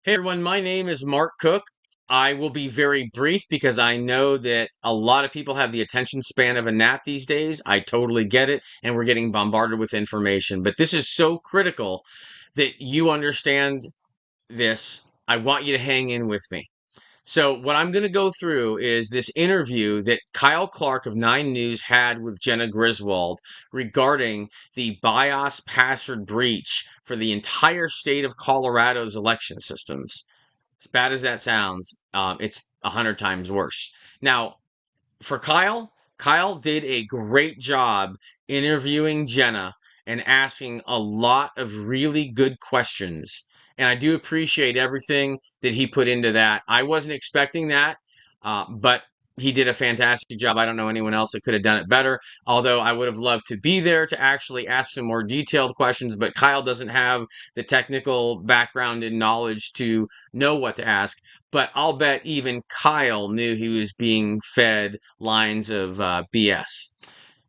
Hey everyone, my name is Mark Cook. I will be very brief because I know that a lot of people have the attention span of a gnat these days. I totally get it, and we're getting bombarded with information. But this is so critical that you understand this. I want you to hang in with me. So, what I'm going to go through is this interview that Kyle Clark of 9 News had with Jenna Griswold regarding the BIOS password breach for the entire state of Colorado's election systems. As bad as that sounds, it's 100 times worse. Now, for Kyle, Kyle did a great job interviewing Jenna and asking a lot of really good questions. And I do appreciate everything that he put into that. I wasn't expecting that, but he did a fantastic job. I don't know anyone else that could have done it better, although I would have loved to be there to actually ask some more detailed questions. But Kyle doesn't have the technical background and knowledge to know what to ask. But I'll bet even Kyle knew he was being fed lines of BS.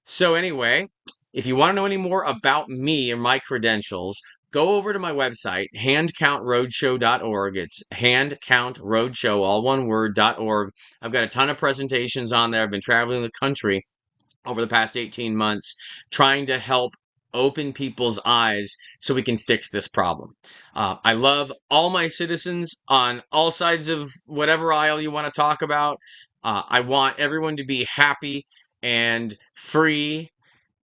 So, anyway, if you want to know any more about me or my credentials, go over to my website, handcountroadshow.org. It's handcountroadshow, all one word.org. I've got a ton of presentations on there. I've been traveling the country over the past 18 months trying to help open people's eyes so we can fix this problem. I love all my citizens on all sides of whatever aisle you want to talk about. I want everyone to be happy and free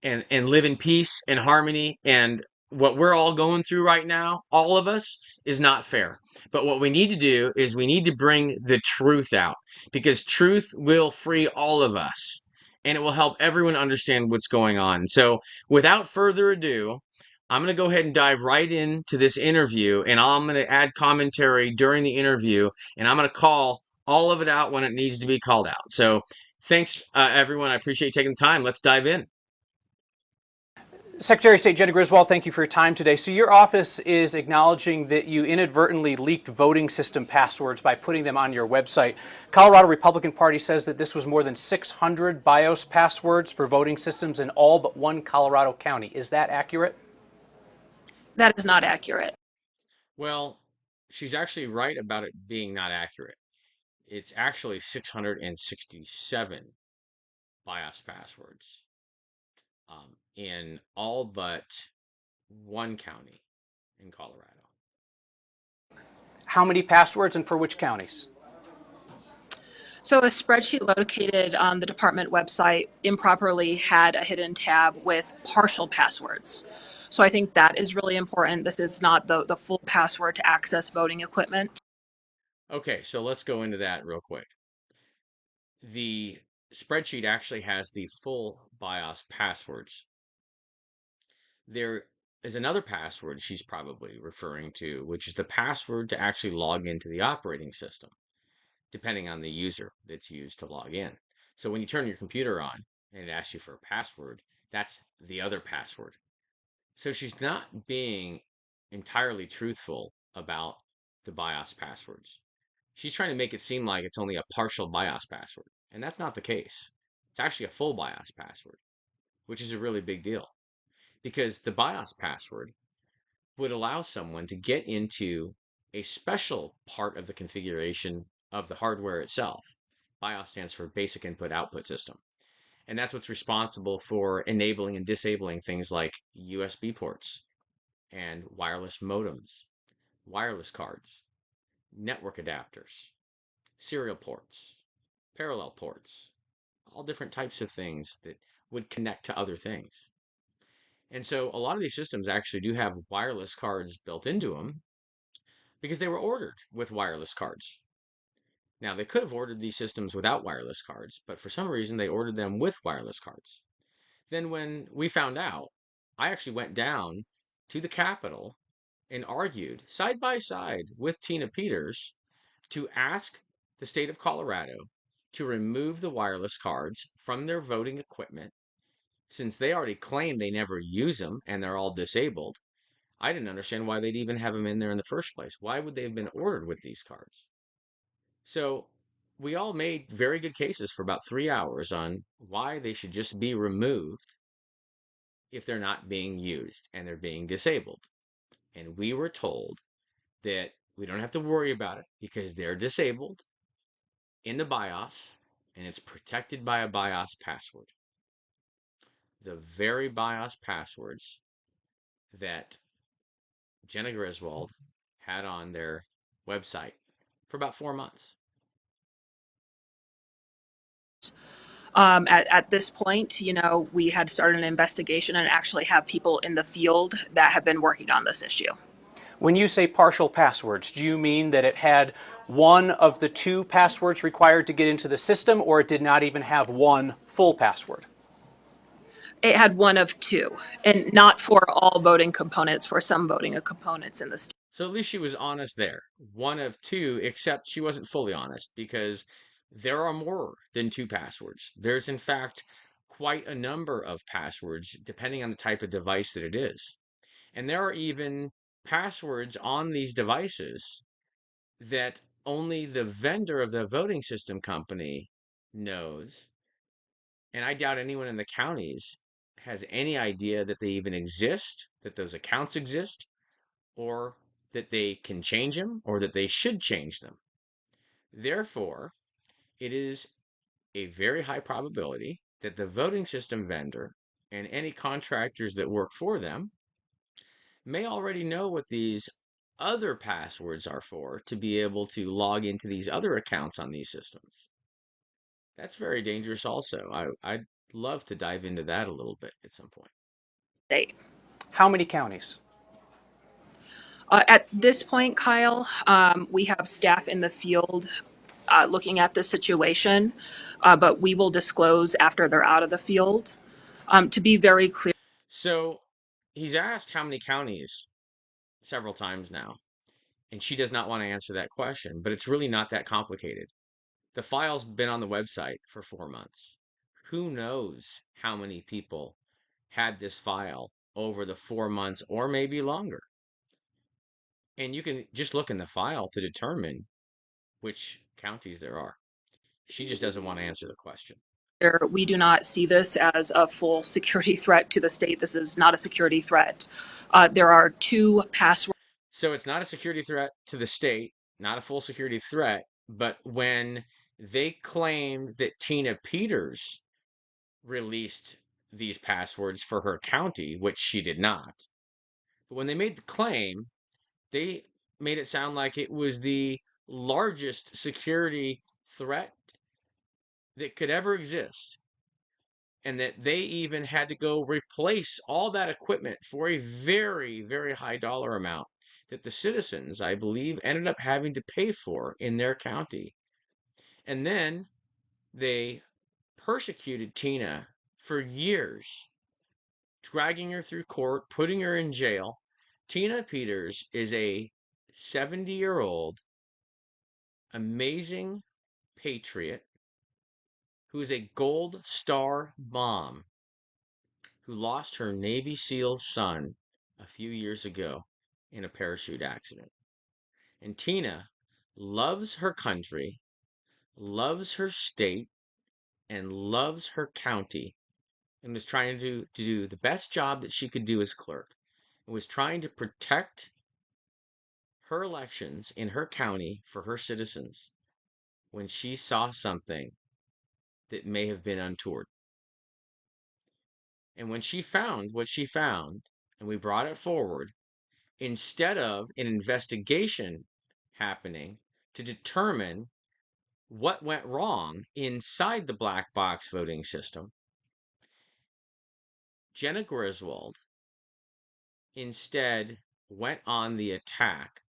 and live in peace and harmony. And what we're all going through right now, all of us, is not fair. But what we need to do is we need to bring the truth out because truth will free all of us and it will help everyone understand what's going on. So, without further ado, I'm going to go ahead and dive right into this interview and I'm going to add commentary during the interview and I'm going to call all of it out when it needs to be called out. So, thanks, everyone. I appreciate you taking the time. Let's dive in. Secretary of State Jenna Griswold, thank you for your time today. So your office is acknowledging that you inadvertently leaked voting system passwords by putting them on your website. Colorado Republican Party says that this was more than 600 BIOS passwords for voting systems in all but one Colorado county. Is that accurate? That is not accurate. Well, she's actually right about it being not accurate. It's actually 667 BIOS passwords in all but one county in Colorado. How many passwords and for which counties? So a spreadsheet located on the department website improperly had a hidden tab with partial passwords. So I think that is really important. This is not the full password to access voting equipment. Okay, so let's go into that real quick. The spreadsheet actually has the full BIOS passwords. There is another password she's probably referring to, which is the password to actually log into the operating system, depending on the user that's used to log in. So when you turn your computer on and it asks you for a password, that's the other password. So she's not being entirely truthful about the BIOS passwords. She's trying to make it seem like it's only a partial BIOS password, and that's not the case. It's actually a full BIOS password, which is a really big deal because the BIOS password would allow someone to get into a special part of the configuration of the hardware itself. BIOS stands for Basic Input Output System. And that's what's responsible for enabling and disabling things like USB ports and wireless modems, wireless cards, network adapters, serial ports, parallel ports, all different types of things that would connect to other things. And so a lot of these systems actually do have wireless cards built into them because they were ordered with wireless cards. Now, they could have ordered these systems without wireless cards, but for some reason they ordered them with wireless cards. Then, when we found out, I actually went down to the Capitol and argued side by side with Tina Peters to ask the state of Colorado to remove the wireless cards from their voting equipment since they already claim they never use them and they're all disabled. I didn't understand why they'd even have them in there in the first place. Why would they have been ordered with these cards? So we all made very good cases for about 3 hours on why they should just be removed if they're not being used and they're being disabled. And we were told that We don't have to worry about it because they're disabled in the BIOS and it's protected by a BIOS password. The very BIOS passwords that Jenna Griswold had on their website for about 4 months. At this point, we had started an investigation and actually have people in the field that have been working on this issue. When you say partial passwords, do you mean that it had one of the two passwords required to get into the system, or it did not even have one full password? It had one of two, and not for all voting components, for some voting components in the state. So at least she was honest there. One of two, except she wasn't fully honest because there are more than two passwords. There's, in fact, quite a number of passwords depending on the type of device that it is. And there are even passwords on these devices that only the vendor of the voting system company knows. And I doubt anyone in the counties has any idea that they even exist, that those accounts exist, or that they can change them, or that they should change them. Therefore, it is a very high probability that the voting system vendor and any contractors that work for them may already know what these other passwords are for to be able to log into these other accounts on these systems. That's very dangerous also. I'd love to dive into that a little bit at some point. How many counties? At this point, Kyle, we have staff in the field looking at this situation, but we will disclose after they're out of the field. To be very clear, So he's asked how many counties several times now, and she does not want to answer that question, but it's really not that complicated. The file's been on the website for 4 months. Who knows how many people had this file over the 4 months or maybe longer? And you can just look in the file to determine which counties there are. She just doesn't want to answer the question. we do not see this as a full security threat to the state. This is not a security threat. There are two passwords. So it's not a security threat to the state, not a full security threat, but when they claimed that Tina Peters released these passwords for her county, which she did not, but when they made the claim, they made it sound like it was the largest security threat that could ever exist, and that they even had to go replace all that equipment for a very, very high dollar amount that the citizens, I believe, ended up having to pay for in their county. And then they persecuted Tina for years, dragging her through court, putting her in jail. Tina Peters is a 70-year-old amazing patriot who is a Gold Star mom who lost her Navy SEAL's son a few years ago in a parachute accident. And Tina loves her country, loves her state, and loves her county, and was trying to do the best job that she could do as clerk, and was trying to protect her elections in her county for her citizens when she saw something that may have been untoward. And when she found what she found, and we brought it forward, instead of an investigation happening to determine what went wrong inside the black box voting system, Jenna Griswold instead went on the attack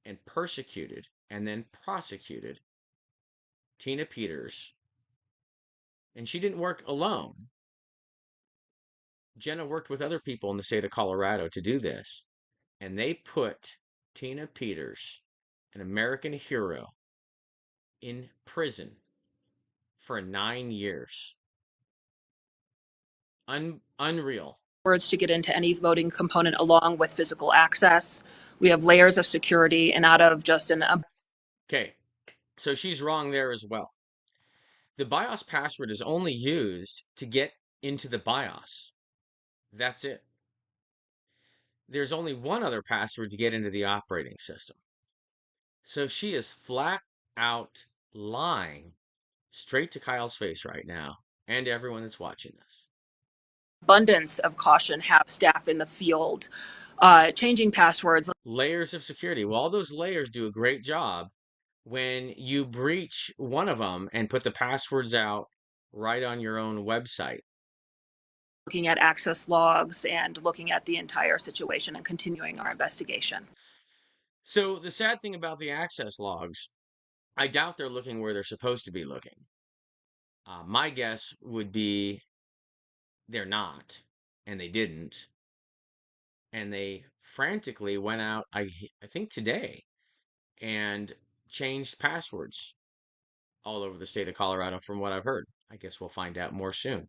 and persecuted and then prosecuted Tina Peters. And she didn't work alone. Jenna worked with other people in the state of Colorado to do this. And they put Tina Peters, an American hero, in prison for 9 years. Unreal. To get into any voting component along with physical access. We have layers of security, and out of just an Okay, so she's wrong there as well. The BIOS password is only used to get into the BIOS. That's it. there's only one other password to get into the operating system. So she is flat out lying straight to Kyle's face right now and everyone that's watching this. Abundance of caution, have staff in the field changing passwords. Layers of security. Well, all those layers do a great job when you breach one of them and put the passwords out right on your own website. Looking at access logs and looking at the entire situation and continuing our investigation. So the sad thing about the access logs, I doubt they're looking where they're supposed to be looking. My guess would be they're not, and they didn't, and they frantically went out, I think today, and changed passwords all over the state of Colorado from what I've heard. I guess we'll find out more soon.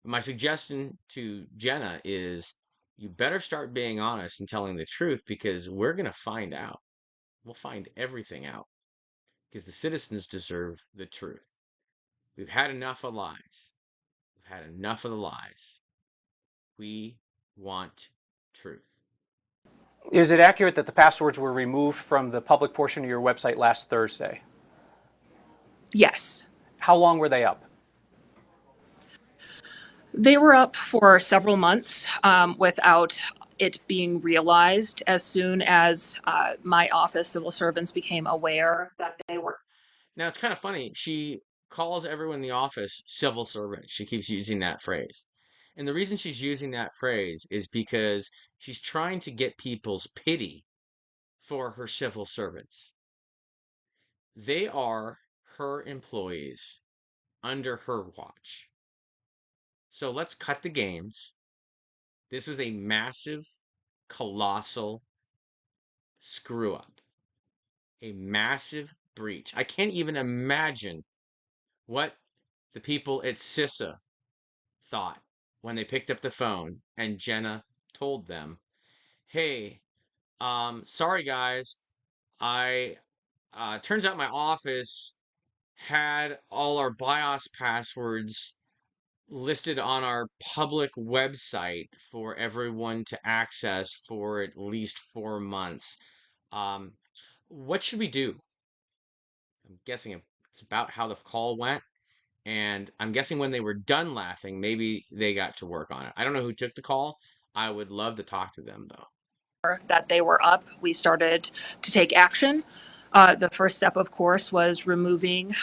My suggestion to Jenna is you better start being honest and telling the truth because we're going to find out. We'll find everything out because the citizens deserve the truth. We've had enough of lies. We've had enough of the lies. We want truth. Is it accurate that the passwords were removed from the public portion of your website last Thursday? Yes. How long were they up? They were up for several months without it being realized. As soon as my office civil servants became aware that they were. Now, it's kind of funny. She calls everyone in the office civil servants. She keeps using that phrase. And the reason she's using that phrase is because she's trying to get people's pity for her civil servants. They are her employees under her watch. So let's cut the games. This was a massive, colossal screw up, a massive breach. I can't even imagine what the people at CISA thought when they picked up the phone and Jenna told them, "Hey, sorry guys, I turns out my office had all our BIOS passwords listed on our public website for everyone to access for at least 4 months. Um, what should we do?" I'm guessing it's about how the call went. And I'm guessing when they were done laughing, maybe they got to work on it. I don't know who took the call. I would love to talk to them though. That they were up, we started to take action. The first step, of course, was removing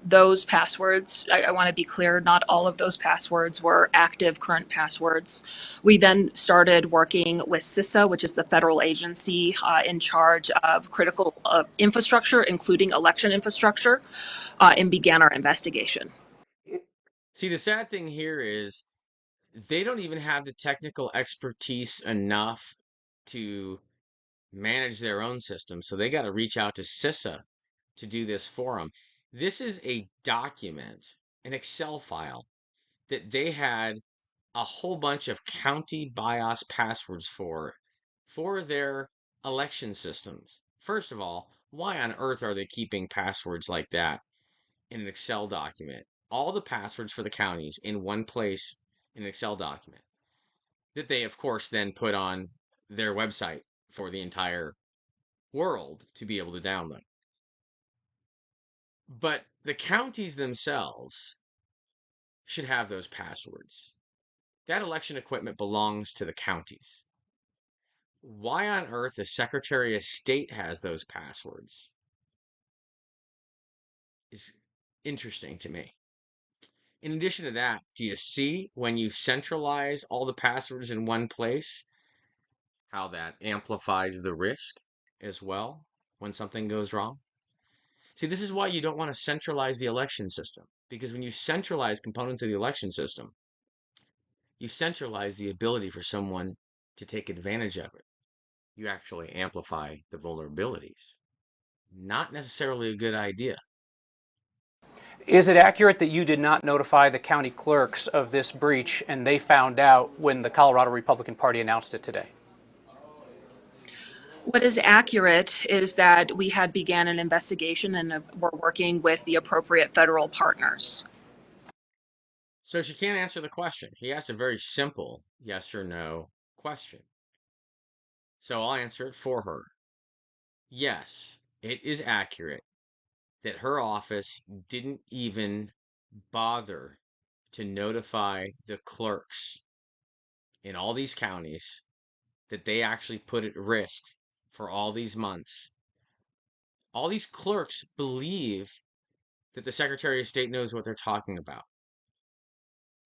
those passwords. I want to be clear, not all of those passwords were active current passwords. We then started working with CISA, which is the federal agency in charge of critical infrastructure, including election infrastructure, and began our investigation. See, the sad thing here is they don't even have the technical expertise enough to manage their own system. So they got to reach out to CISA to do this for them. This is a document, an Excel file that they had a whole bunch of county BIOS passwords for their election systems. First of all, why on earth are they keeping passwords like that in an Excel document? All the passwords for the counties in one place in an Excel document that they, of course, then put on their website for the entire world to be able to download. But the counties themselves should have those passwords. That election equipment belongs to the counties. Why on earth the Secretary of State has those passwords is interesting to me. In addition to that, do you see when you centralize all the passwords in one place, how that amplifies the risk as well when something goes wrong? See, this is why you don't want to centralize the election system, because when you centralize components of the election system, you centralize the ability for someone to take advantage of it. You actually amplify the vulnerabilities. Not necessarily a good idea. Is it accurate that you did not notify the county clerks of this breach and they found out when the Colorado Republican Party announced it today? What is accurate is that we had began an investigation and we're working with the appropriate federal partners. So she can't answer the question. He asked a very simple yes or no question. So I'll answer it for her. Yes, it is accurate that her office didn't even bother to notify the clerks in all these counties that they actually put at risk for all these months. All these clerks believe that the Secretary of State knows what they're talking about.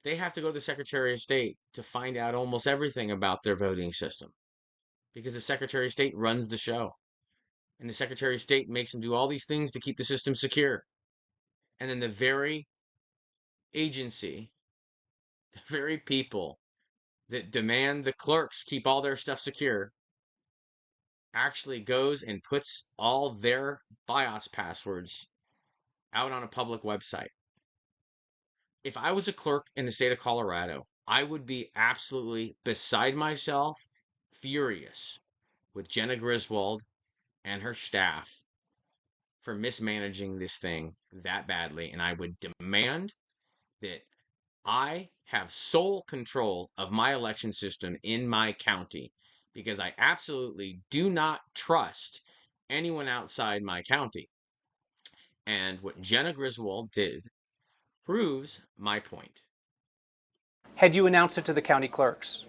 They have to go to the Secretary of State to find out almost everything about their voting system because the Secretary of State runs the show. And the Secretary of State makes them do all these things to keep the system secure. And then the very agency, the very people that demand the clerks keep all their stuff secure actually goes and puts all their BIOS passwords out on a public website. If I was a clerk in the state of Colorado, I would be absolutely beside myself, furious with Jenna Griswold and her staff for mismanaging this thing that badly. And I would demand that I have sole control of my election system in my county because I absolutely do not trust anyone outside my county. And what Jenna Griswold did proves my point. Had you announced it to the county clerks?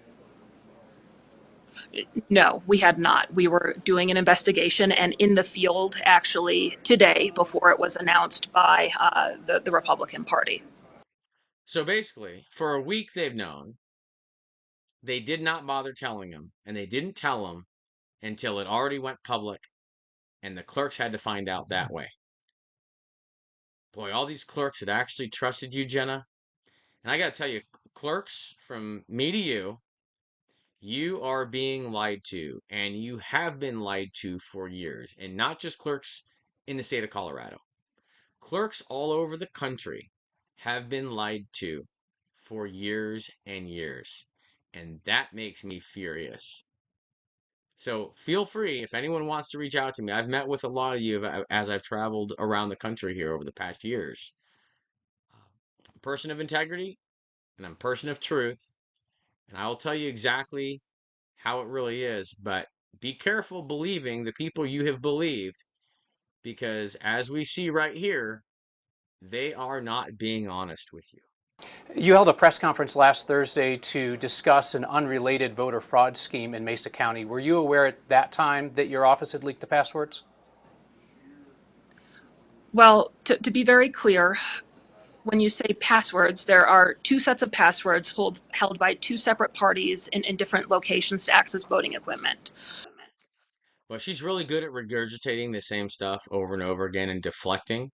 No, we had not. We were doing an investigation and in the field actually today before it was announced by the Republican Party. So basically, for a week they've known, they did not bother telling him, and they didn't tell him until it already went public, and the clerks had to find out that way. Boy, all these clerks had actually trusted you, Jenna. And I got to tell you, clerks, from me to you are being lied to, and you have been lied to for years. And not just clerks in the state of Colorado. Clerks all over the country have been lied to for years and years. And that makes me furious. So feel free if anyone wants to reach out to me. I've met with a lot of you as I've traveled around the country here over the past years. I'm a person of integrity and I'm a person of truth, and I will tell you exactly how it really is. But be careful believing the people you have believed because, as we see right here, they are not being honest with you. You held a press conference last Thursday to discuss an unrelated voter fraud scheme in Mesa County. Were you aware at that time that your office had leaked the passwords? Well, to be very clear, when you say passwords, there are two sets of passwords held by two separate parties in different locations to access voting equipment. Well, she's really good at regurgitating the same stuff over and over again and deflecting,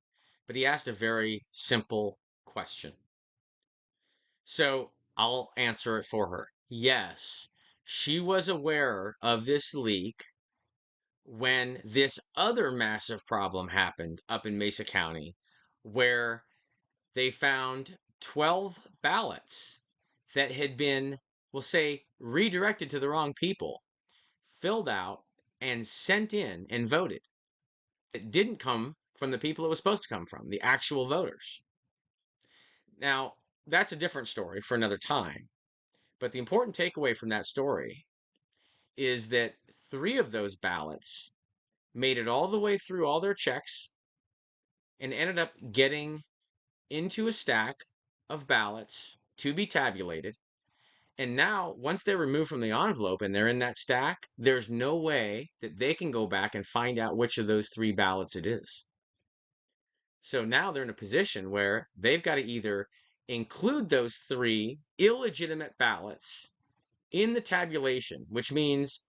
but he asked a very simple question. So I'll answer it for her. Yes, she was aware of this leak when this other massive problem happened up in Mesa County, where they found 12 ballots that had been, we'll say, redirected to the wrong people, filled out, and sent in and voted. It didn't come from the people it was supposed to come from, the actual voters. Now, that's a different story for another time. But the important takeaway from that story is that three of those ballots made it all the way through all their checks and ended up getting into a stack of ballots to be tabulated. And now, once they're removed from the envelope and they're in that stack, there's no way that they can go back and find out which of those three ballots it is. So now they're in a position where they've got to either include those three illegitimate ballots in the tabulation, which means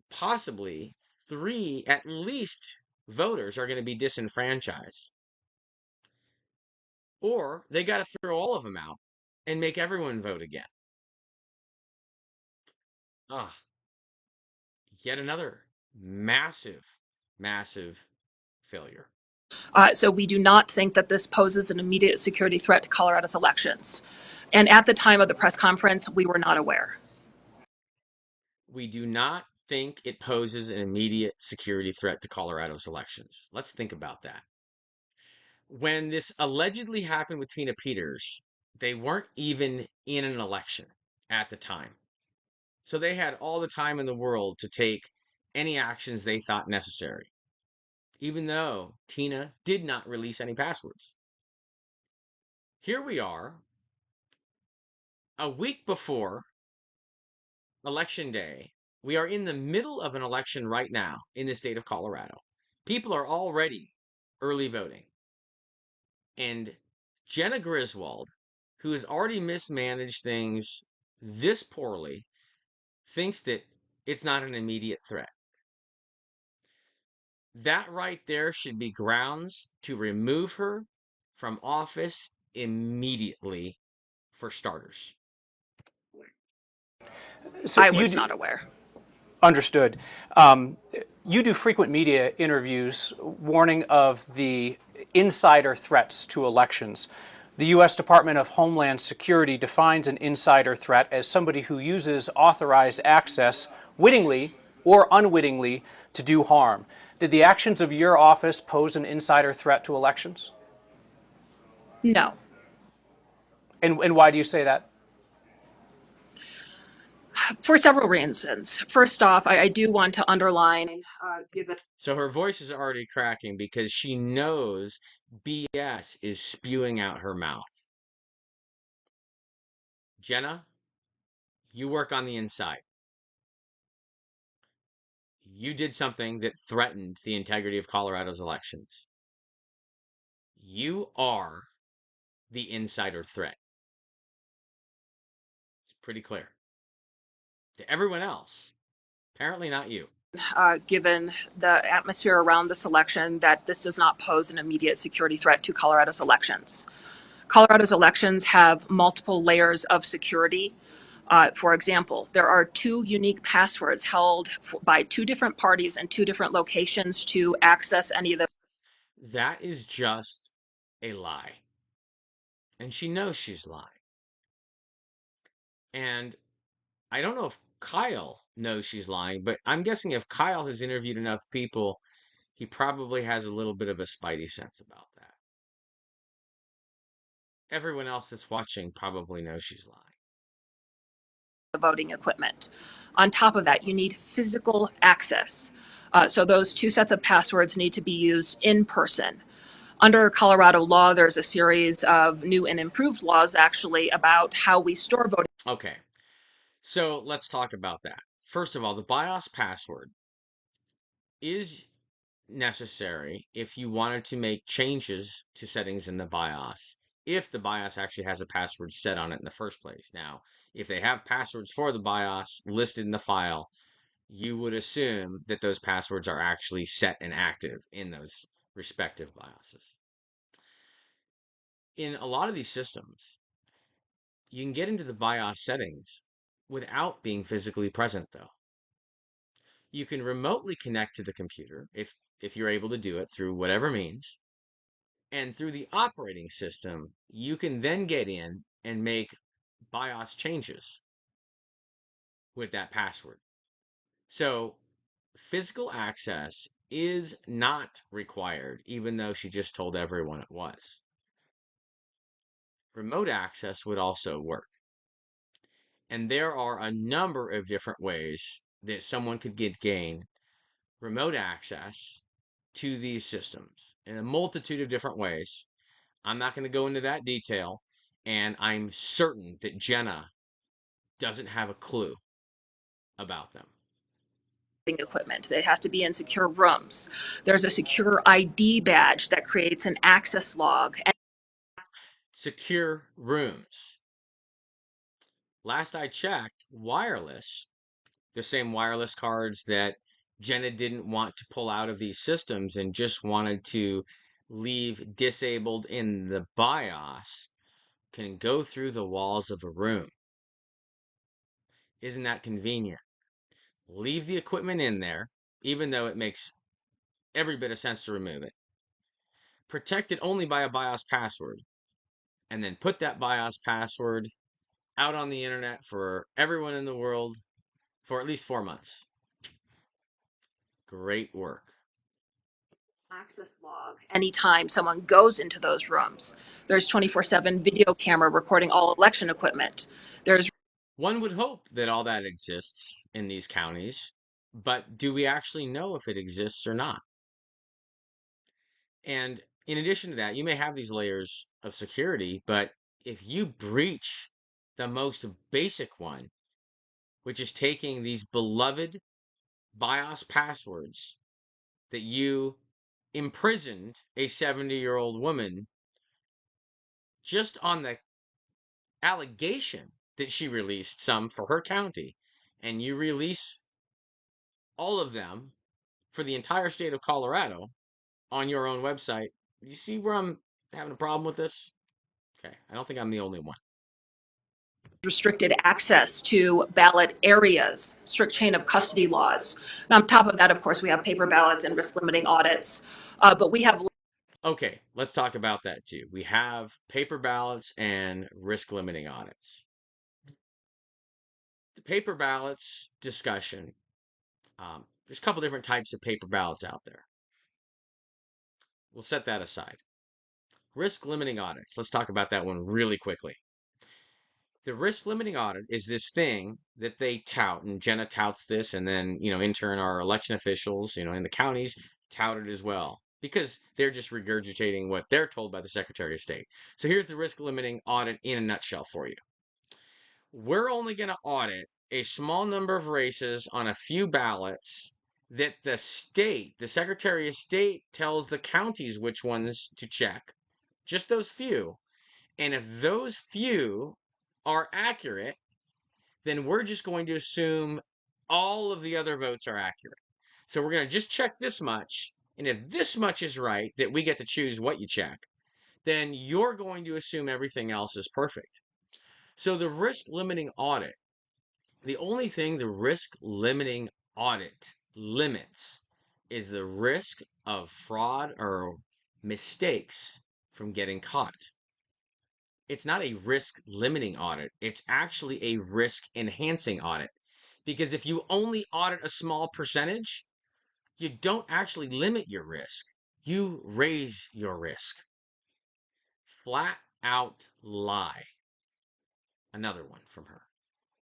possibly three, at least, voters are going to be disenfranchised. Or they got to throw all of them out and make everyone vote again. Ah, yet another massive, massive failure. So we do not think that this poses an immediate security threat to Colorado's elections. And at the time of the press conference, we were not aware. We do not think it poses an immediate security threat to Colorado's elections. Let's think about that. When this allegedly happened with Tina Peters, they weren't even in an election at the time. So they had all the time in the world to take any actions they thought necessary, even though Tina did not release any passwords. Here we are, a week before Election Day. We are in the middle of an election right now in the state of Colorado. People are already early voting. And Jenna Griswold, who has already mismanaged things this poorly, thinks that it's not an immediate threat. That right there should be grounds to remove her from office immediately, for starters. So I you was do, not aware. understood. You do frequent media interviews warning of the insider threats to elections. The U.S. Department of Homeland Security defines an insider threat as somebody who uses authorized access wittingly or unwittingly to do harm. Did the actions of your office pose an insider threat to elections? No. And why do you say that? For several reasons. First off, I do want to underline, given So her voice is already cracking because she knows BS is spewing out her mouth. Jenna, you work on the inside. You did something that threatened the integrity of Colorado's elections. You are the insider threat. It's pretty clear. To everyone else, apparently not you. given the atmosphere around this election, that this does not pose an immediate security threat to Colorado's elections. Colorado's elections have multiple layers of security. For example, there are two unique passwords held by two different parties in two different locations to access any of the. That is just a lie. And she knows she's lying. And I don't know if Kyle knows she's lying, but I'm guessing if Kyle has interviewed enough people, he probably has a little bit of a spidey sense about that. Everyone else that's watching probably knows she's lying. Voting equipment. On top of that, you need physical access. So those two sets of passwords need to be used in person. Under Colorado law, there's a series of new and improved laws actually about how we store voting. Okay, so let's talk about that. First of all, the BIOS password is necessary if you wanted to make changes to settings in the BIOS, if the BIOS actually has a password set on it in the first place. Now, if they have passwords for the BIOS listed in the file, you would assume that those passwords are actually set and active in those respective BIOSes. In a lot of these systems, you can get into the BIOS settings without being physically present, though. You can remotely connect to the computer if you're able to do it through whatever means. And through the operating system, you can then get in and make BIOS changes with that password. So physical access is not required, even though she just told everyone it was. Remote access would also work. And there are a number of different ways that someone could gain remote access to these systems in a multitude of different ways. I'm not going to go into that detail, and I'm certain that Jenna doesn't have a clue about them. Equipment. It has to be in secure rooms. There's a secure ID badge that creates an access log. And Secure rooms. Last I checked, wireless, the same wireless cards that Jenna didn't want to pull out of these systems and just wanted to leave disabled in the BIOS, can go through the walls of a room. Isn't that convenient? Leave the equipment in there, even though it makes every bit of sense to remove it. Protect it only by a BIOS password, and then put that BIOS password out on the internet for everyone in the world for at least 4 months. Great work. access log anytime someone goes into those rooms. There's 24/7 video camera recording all election equipment. There's One would hope that all that exists in these counties, but do we actually know if it exists or not? And in addition to that, you may have these layers of security, but if you breach the most basic one, which is taking these beloved BIOS passwords that you imprisoned a 70-year-old woman just on the allegation that she released some for her county, and you release all of them for the entire state of Colorado on your own website. You see where I'm having a problem with this? Okay, I don't think I'm the only one. Restricted access to ballot areas, strict chain of custody laws. And on top of that, of course, we have paper ballots and risk limiting audits. But we have Okay, let's talk about that too. We have paper ballots and risk limiting audits. The paper ballots discussion, there's a couple different types of paper ballots out there. We'll set that aside. Risk limiting audits, let's talk about that one really quickly. The risk limiting audit is this thing that they tout, and Jenna touts this, and then, in turn, our election officials, in the counties tout it as well, because they're just regurgitating what they're told by the Secretary of State. So here's the risk limiting audit in a nutshell for you. We're only going to audit a small number of races on a few ballots that the state, the Secretary of State, tells the counties which ones to check, just those few. And if those few are accurate, then we're just going to assume all of the other votes are accurate. So we're going to just check this much. And if this much is right, that we get to choose what you check, then you're going to assume everything else is perfect. So the risk limiting audit, the only thing the risk limiting audit limits is the risk of fraud or mistakes from getting caught. It's not a risk limiting audit. It's actually a risk enhancing audit. Because if you only audit a small percentage, you don't actually limit your risk. You raise your risk. Flat out lie. Another one from her.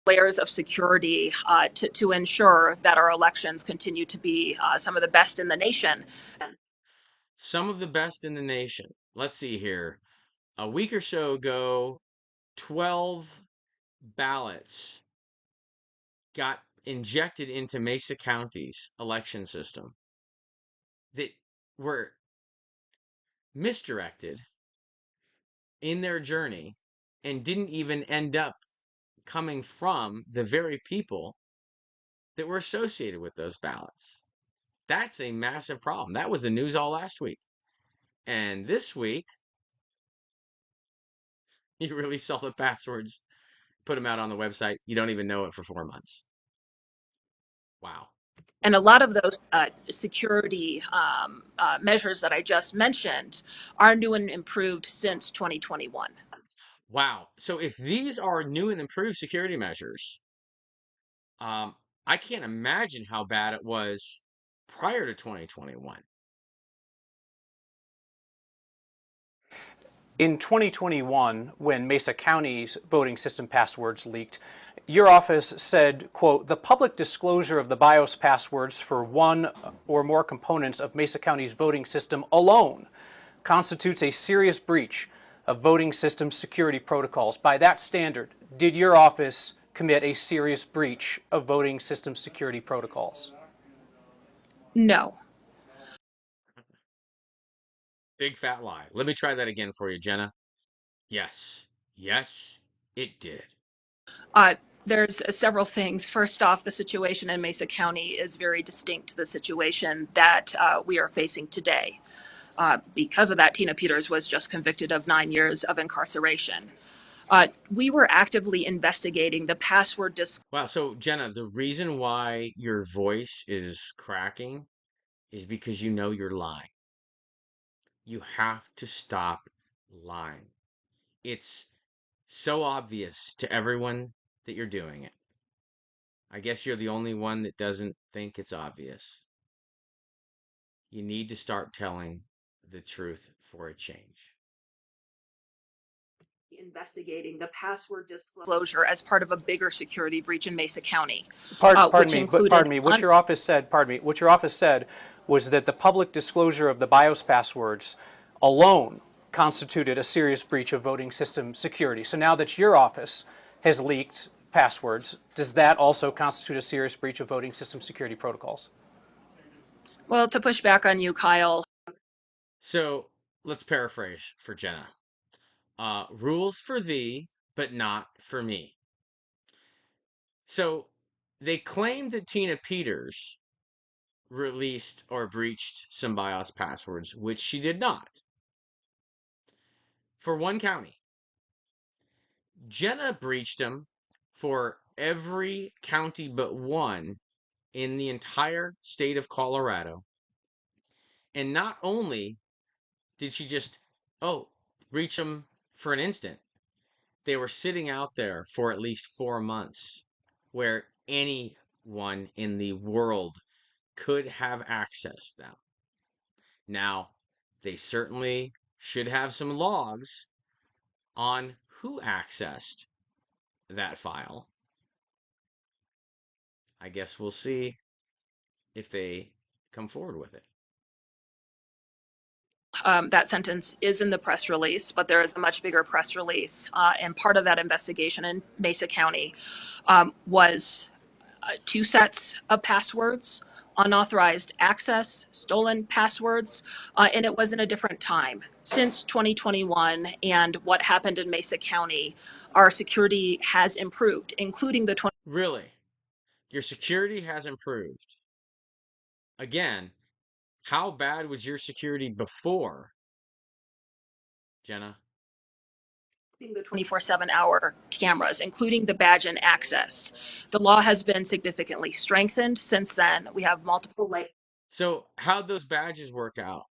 layers of security to ensure that our elections continue to be some of the best in the nation. Some of the best in the nation. Let's see here. A week or so ago, 12 ballots got injected into Mesa County's election system that were misdirected in their journey and didn't even end up coming from the very people that were associated with those ballots. That's a massive problem. That was the news all last week. And this week, you release all the passwords, put them out on the website. You don't even know it for 4 months. Wow. And a lot of those security measures that I just mentioned are new and improved since 2021. Wow. So if these are new and improved security measures, I can't imagine how bad it was prior to 2021. In 2021, when Mesa County's voting system passwords leaked, your office said, quote, the public disclosure of the BIOS passwords for one or more components of Mesa County's voting system alone constitutes a serious breach of voting system security protocols. By that standard, did your office commit a serious breach of voting system security protocols? No. Big fat lie. Let me try that again for you, Jenna. Yes. Yes, it did. Uh, there's several things. First off, the situation in Mesa County is very distinct to the situation that we are facing today. Because of that, Tina Peters was just convicted of 9 years of incarceration. We were actively investigating the password Wow. So, Jenna, the reason why your voice is cracking is because you know you're lying. You have to stop lying. It's so obvious to everyone that you're doing it. I guess you're the only one that doesn't think it's obvious. You need to start telling the truth for a change. investigating the password disclosure as part of a bigger security breach in Mesa County, Pardon which me, but included pardon me. What your office said, pardon me, what your office said was that the public disclosure of the BIOS passwords alone constituted a serious breach of voting system security. So now that your office has leaked passwords, does that also constitute a serious breach of voting system security protocols? well, to push back on you, Kyle. So let's paraphrase for Jenna. Rules for thee, but not for me. So they claim that Tina Peters released or breached some BIOS passwords, which she did not. For one county, Jenna breached them for every county but one in the entire state of Colorado. And not only did she just, oh, breach them for an instant, they were sitting out there for at least 4 months where anyone in the world could have accessed them. Now, they certainly should have some logs on who accessed that file. I guess we'll see if they come forward with it. That sentence is in the press release, but there is a much bigger press release. And part of that investigation in Mesa County was two sets of passwords, unauthorized access, stolen passwords, and it was in a different time. Since 2021 and what happened in Mesa County, our security has improved, including the 20. Really? Your security has improved. Again, how bad was your security before, Jenna? The 24/7 cameras, including the badge and access. The law has been significantly strengthened since then. We have multiple layers. So, how'd those badges work out?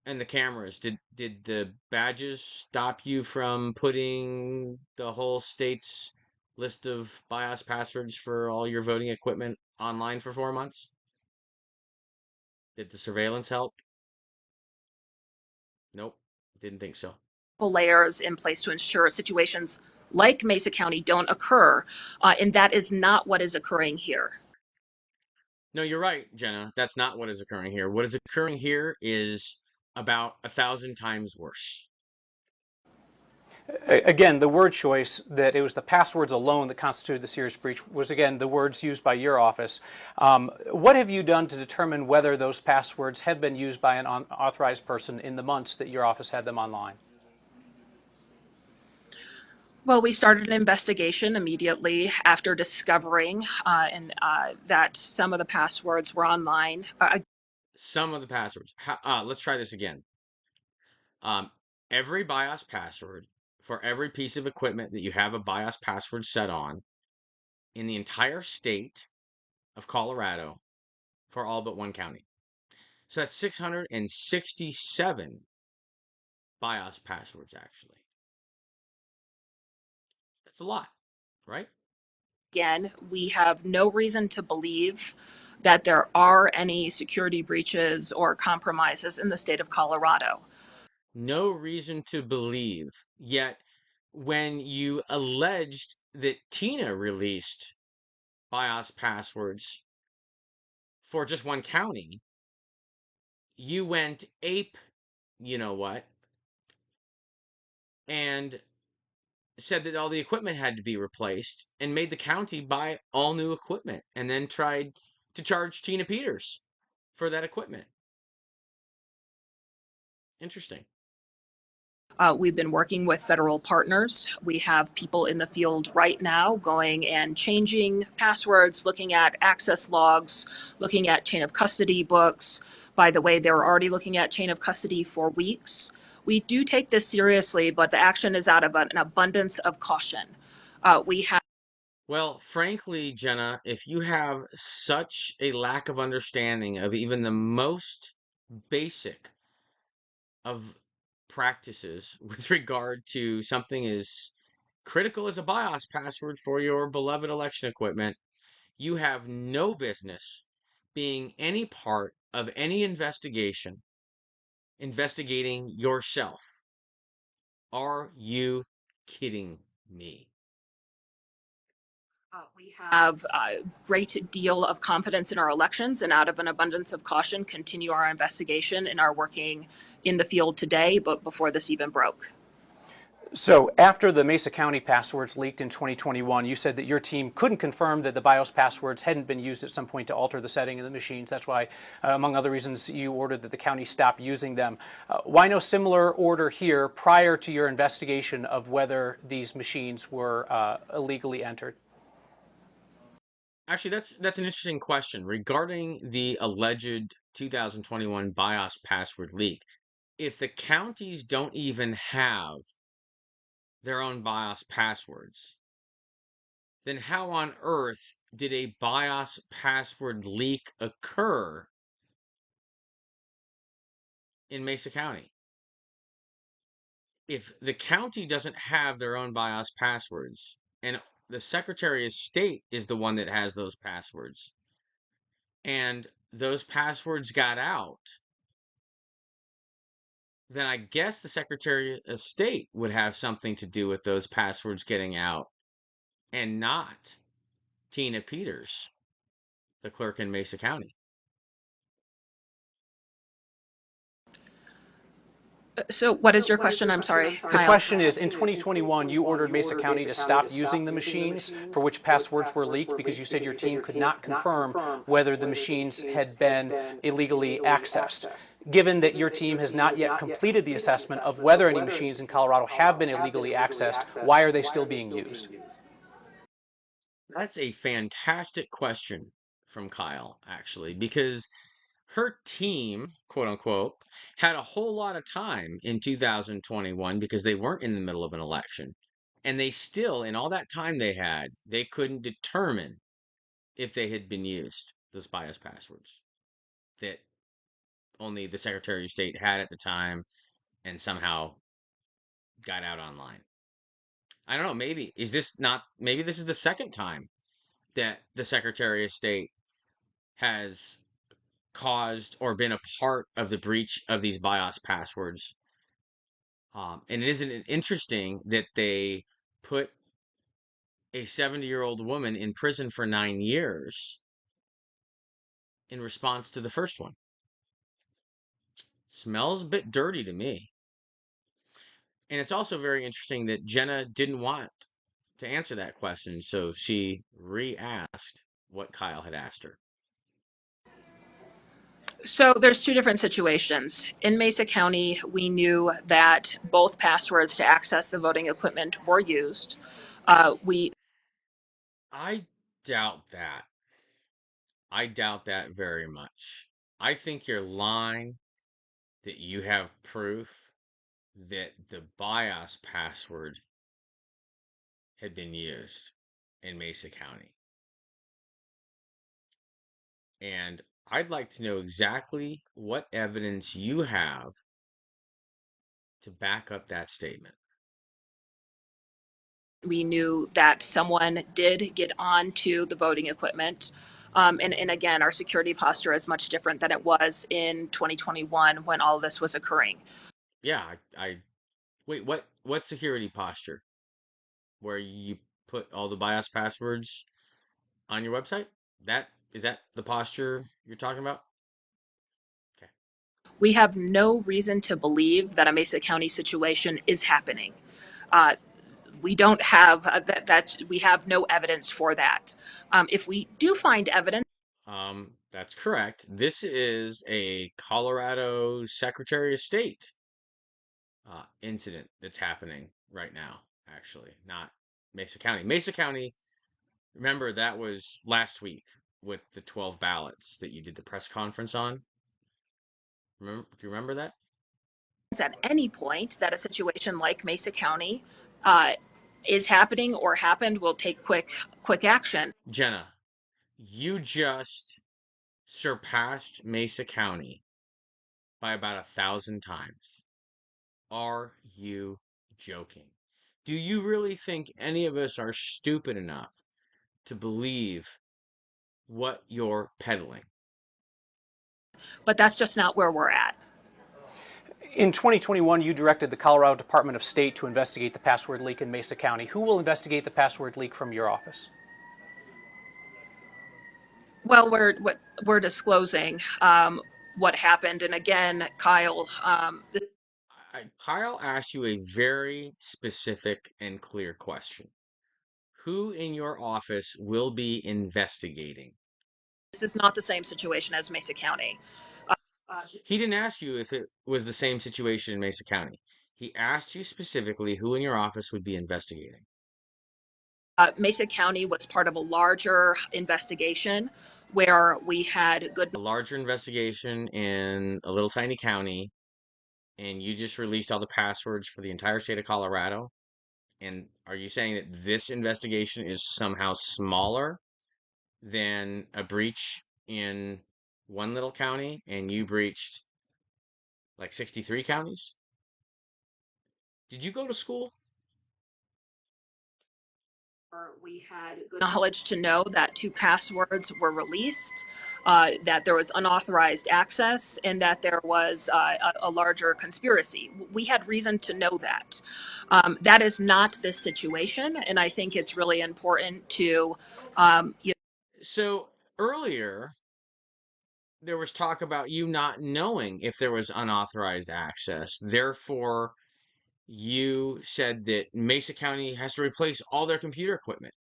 And the cameras, did the badges stop you from putting the whole state's list of BIOS passwords for all your voting equipment online for 4 months? Did the surveillance help? Nope, didn't think so. Layers in place to ensure situations like Mesa County don't occur, and that is not what is occurring here. No, you're right, Jenna. That's not what is occurring here. What is occurring here is about 1,000 times worse. Again, the word choice that it was the passwords alone that constituted the serious breach was, again, the words used by your office. What have you done to determine whether those passwords have been used by an unauthorized person in the months that your office had them online? Well, we started an investigation immediately after discovering that some of the passwords were online. Some of the passwords. Let's try this again. Every BIOS password for every piece of equipment that you have a BIOS password set on in the entire state of Colorado for all but one county. So that's 667 BIOS passwords, actually. That's a lot, right? Again, we have no reason to believe that there are any security breaches or compromises in the state of Colorado. No reason to believe. Yet, when you alleged that Tina released BIOS passwords for just one county, you went ape, you know what, and said that all the equipment had to be replaced and made the county buy all new equipment and then tried to charge Tina Peters for that equipment. Interesting. We've been working with federal partners. We have people in the field right now going and changing passwords, looking at access logs, looking at chain of custody books. By the way, they were already looking at chain of custody for weeks. We do take this seriously, but the action is out of an abundance of caution. We have Well, frankly, Jenna, if you have such a lack of understanding of even the most basic of practices with regard to something as critical as a BIOS password for your beloved election equipment, you have no business being any part of any investigation investigating yourself. Are you kidding me? We have a great deal of confidence in our elections, and out of an abundance of caution, continue our investigation and are working in the field today, but before this even broke. So after the Mesa County passwords leaked in 2021, you said that your team couldn't confirm that the BIOS passwords hadn't been used at some point to alter the setting of the machines. That's why, among other reasons, you ordered that the county stop using them. Why no similar order here prior to your investigation of whether these machines were illegally entered? Actually, that's an interesting question regarding the alleged 2021 BIOS password leak. If the counties don't even have their own BIOS passwords, then how on earth did a BIOS password leak occur in Mesa County? If the county doesn't have their own BIOS passwords, and the Secretary of State is the one that has those passwords, and those passwords got out, then I guess the Secretary of State would have something to do with those passwords getting out and not Tina Peters, the clerk in Mesa County. So what is your question? I'm sorry, The Kyle. question is, in 2021, you ordered Mesa County to stop using the machines for which passwords were leaked because you said your team could not confirm whether the machines had been illegally accessed. Given that your team has not yet completed the assessment of whether any machines in Colorado have been illegally accessed, why are they still being used? That's a fantastic question from Kyle, actually, because her team, quote unquote, had a whole lot of time in 2021 because they weren't in the middle of an election. And they still, in all that time they had, they couldn't determine if they had been used, those bias passwords that only the Secretary of State had at the time and somehow got out online. I don't know, maybe this is the second time that the Secretary of State has caused or been a part of the breach of these BIOS passwords. And isn't it interesting that they put a 70-year-old woman in prison for 9 years in response to the first one? Smells a bit dirty to me. And it's also very interesting that Jenna didn't want to answer that question, so she re-asked what Kyle had asked her. So there's two different situations. In Mesa County, we knew that both passwords to access the voting equipment were used. We I doubt that. I doubt that very much. I think you're lying that you have proof that the BIOS password had been used in Mesa County. And I'd like to know exactly what evidence you have to back up that statement. we knew that someone did get onto the voting equipment. And again, our security posture is much different than it was in 2021 when all this was occurring. Yeah, I wait, what security posture? Where you put all the BIOS passwords on your website? That is that the posture you're talking about? Okay. We have no reason to believe that a Mesa County situation is happening. Uh, we don't have that. We have no evidence for that. If we do find evidence, That's correct. This is a Colorado Secretary of State incident that's happening right now, actually, not Mesa County. Mesa County, remember that was last week with the 12 ballots that you did the press conference on? Remember, do you remember that? at any point that a situation like Mesa County uh, is happening or happened, we'll take quick action. Jenna, you just surpassed Mesa County by about 1,000 times. Are you joking? Do you really think any of us are stupid enough to believe what you're peddling? But that's just not where we're at. In 2021, you directed the Colorado Department of State to investigate the password leak in Mesa County. Who will investigate the password leak from your office? Well, we're disclosing what happened, and again, Kyle, Kyle asked you a very specific and clear question. Who in your office will be investigating? this is not the same situation as Mesa County. He didn't ask you if it was the same situation in Mesa County. He asked you specifically who in your office would be investigating. Mesa County was part of a larger investigation where we had good. A larger investigation in a little tiny county, and you just released all the passwords for the entire state of Colorado. And are you saying that this investigation is somehow smaller than a breach in one little county and you breached like 63 counties? Did you go to school? We had good knowledge to know that two passwords were released, that there was unauthorized access, and that there was a larger conspiracy. We had reason to know that. That is not this situation, and I think it's really important to, you So earlier, there was talk about you not knowing if there was unauthorized access. Therefore, you said that Mesa County has to replace all their computer equipment.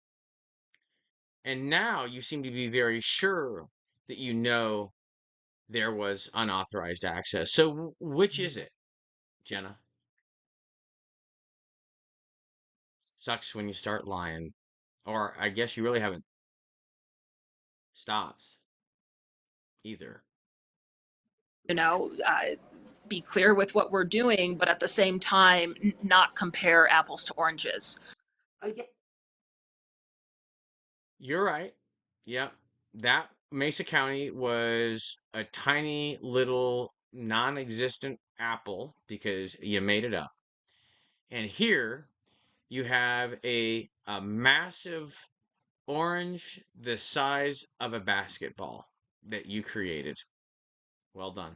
And now you seem to be very sure that you know there was unauthorized access. So which is it, Jenna? Sucks when you start lying. Or I guess you really haven't stopped either. know, be clear with what we're doing, but at the same time, not compare apples to oranges. You're right. Yep. That Mesa County was a tiny little non-existent apple because you made it up. And here you have a massive orange the size of a basketball that you created. Well done.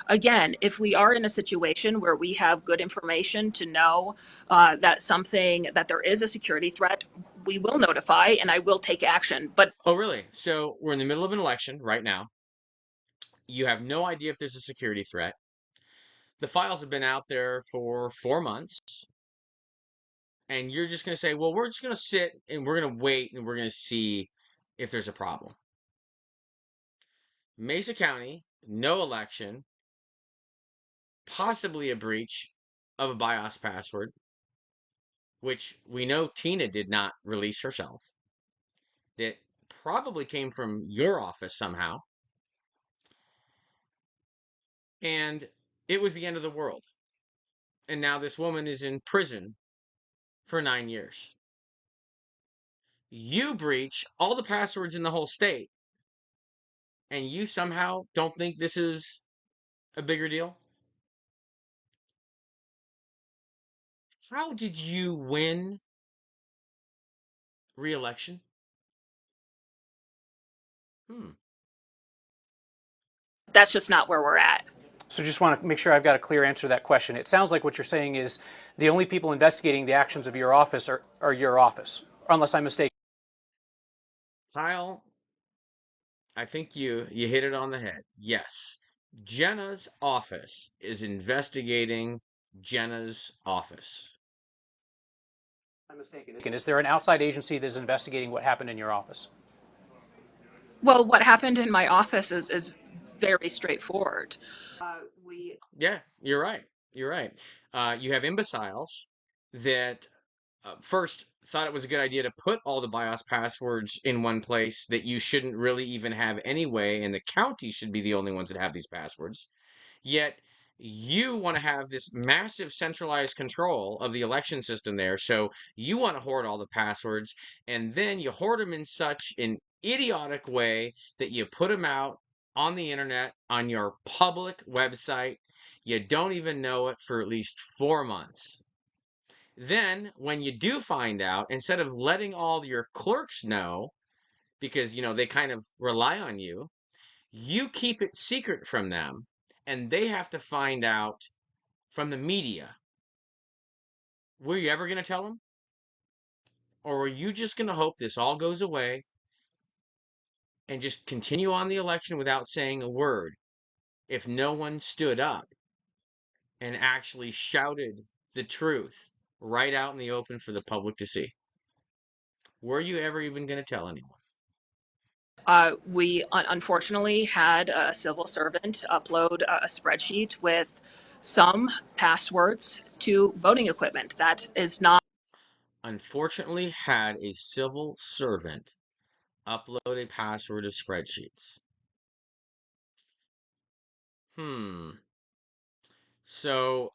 Again, if we are in a situation where we have good information to know that there is a security threat, we will notify and I will take action. But Oh, really? So we're in the middle of an election right now. You have no idea if there's a security threat. The files have been out there for 4 months, and you're just going to say, well, we're just going to sit and we're going to wait and we're going to see if there's a problem. Mesa County, no election, possibly a breach of a BIOS password, which we know Tina did not release herself, that probably came from your office somehow. And it was the end of the world. And now this woman is in prison for 9 years. You breach all the passwords in the whole state, and you somehow don't think this is a bigger deal? How did you win re-election? Hmm. that's just not where we're at. So just want to make sure I've got a clear answer to that question. It sounds like what you're saying is the only people investigating the actions of your office are your office, unless I'm mistaken. Kyle, I think you hit it on the head. Yes. Jenna's office is investigating Jenna's office. I'm mistaken. Is there an outside agency that is investigating what happened in your office? Well, what happened in my office is very straightforward. Yeah, you're right. You're right. You have imbeciles that first thought it was a good idea to put all the BIOS passwords in one place that you shouldn't really even have anyway, and the county should be the only ones that have these passwords. Yet you want to have this massive centralized control of the election system there. So you want to hoard all the passwords, and then you hoard them in such an idiotic way that you put them out on the internet on your public website. You don't even know it for at least 4 months. Then, when you do find out, instead of letting all your clerks know, because they kind of rely on you, you keep it secret from them. and they have to find out from the media. Were you ever going to tell them? Or are you just going to hope this all goes away and just continue on the election without saying a word if no one stood up and actually shouted the truth right out in the open for the public to see? Were you ever even going to tell anyone? We unfortunately had a civil servant upload a spreadsheet with some passwords to voting equipment. That is not. Unfortunately, had a civil servant upload a password of spreadsheets. So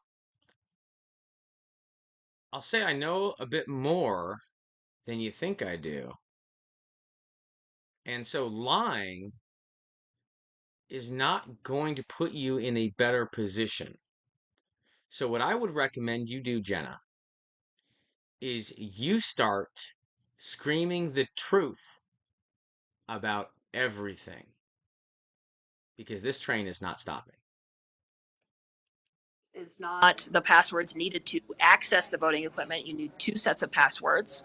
I'll say I know a bit more than you think I do. And so lying is not going to put you in a better position. So what I would recommend you do, Jenna, is you start screaming the truth about everything because this train is not stopping. Is not the passwords needed to access the voting equipment. You need two sets of passwords.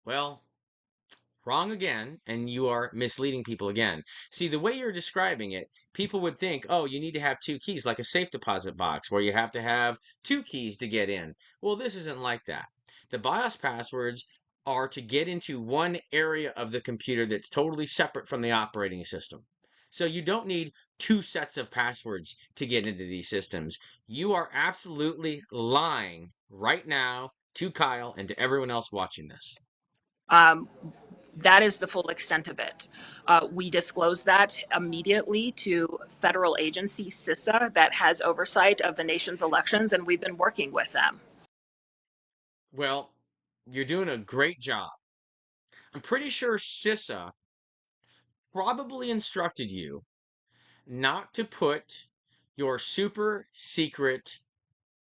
Well, wrong again, and you are misleading people again. See, the way you're describing it, people would think, oh, you need to have two keys, like a safe deposit box, where you have to have two keys to get in. Well, this isn't like that. The BIOS passwords are to get into one area of the computer that's totally separate from the operating system. So you don't need two sets of passwords to get into these systems. You are absolutely lying right now to Kyle and to everyone else watching this. Um, that is the full extent of it. We disclose that immediately to federal agency CISA that has oversight of the nation's elections, and we've been working with them. Well, you're doing a great job. I'm pretty sure CISA probably instructed you not to put your super secret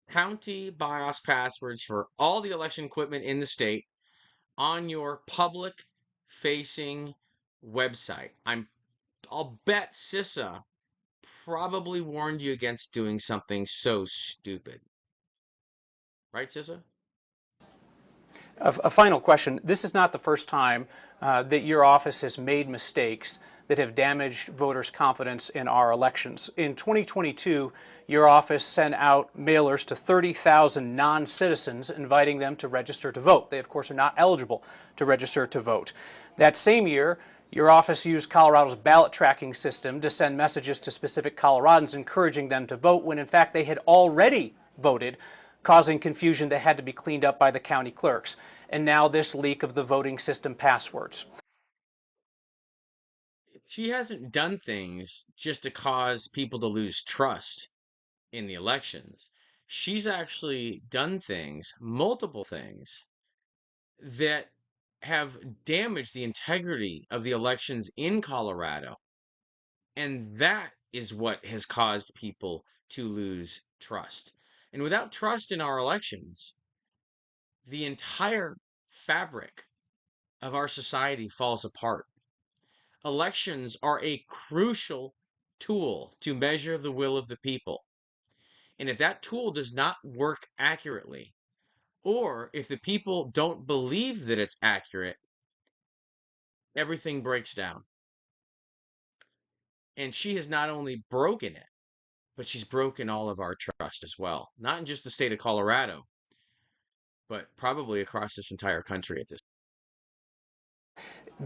county BIOS passwords for all the election equipment in the state on your public facing website. I'll bet CISA probably warned you against doing something so stupid. Right, CISA? A final question. This is not the first time that your office has made mistakes that have damaged voters' confidence in our elections. In 2022, your office sent out mailers to 30,000 non-citizens inviting them to register to vote. They, of course, are not eligible to register to vote. That same year, your office used Colorado's ballot tracking system to send messages to specific Coloradans encouraging them to vote when, in fact, they had already voted, causing confusion that had to be cleaned up by the county clerks. And now this leak of the voting system passwords. She hasn't done things just to cause people to lose trust in the elections. She's actually done things, multiple things, that have damaged the integrity of the elections in Colorado. And that is what has caused people to lose trust. And without trust in our elections, the entire fabric of our society falls apart. Elections are a crucial tool to measure the will of the people. And if that tool does not work accurately, or if the people don't believe that it's accurate, everything breaks down. And she has not only broken it, but she's broken all of our trust as well. Not in just the state of Colorado, but probably across this entire country at this.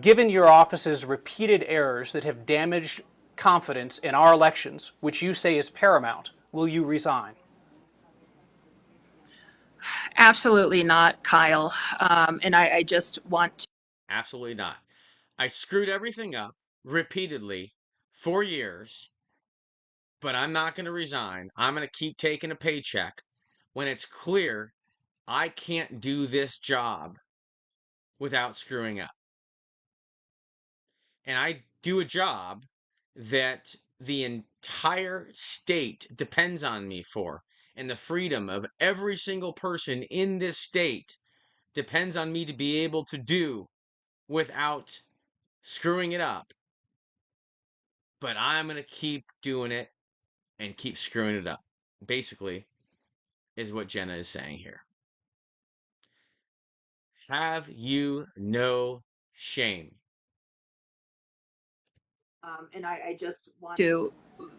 Given your office's repeated errors that have damaged confidence in our elections, which you say is paramount, will you resign? Absolutely not, Kyle. And I just want to. Absolutely not. I screwed everything up repeatedly for years, but I'm not going to resign. I'm going to keep taking a paycheck when it's clear I can't do this job without screwing up. And I do a job that the entire state depends on me for. And the freedom of every single person in this state depends on me to be able to do without screwing it up. but I'm going to keep doing it and keep screwing it up. Basically, is what Jenna is saying here. Have you no shame? And I just want to,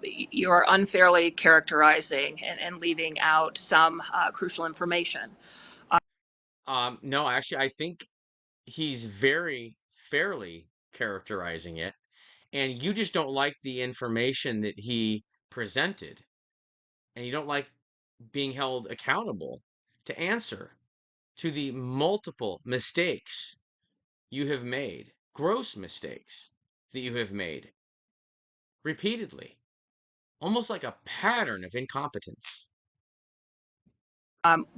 you're unfairly characterizing and leaving out some crucial information. No, actually, I think he's very fairly characterizing it, and you just don't like the information that he presented, and you don't like being held accountable to answer to the multiple mistakes you have made, gross mistakes that you have made repeatedly, almost like a pattern of incompetence.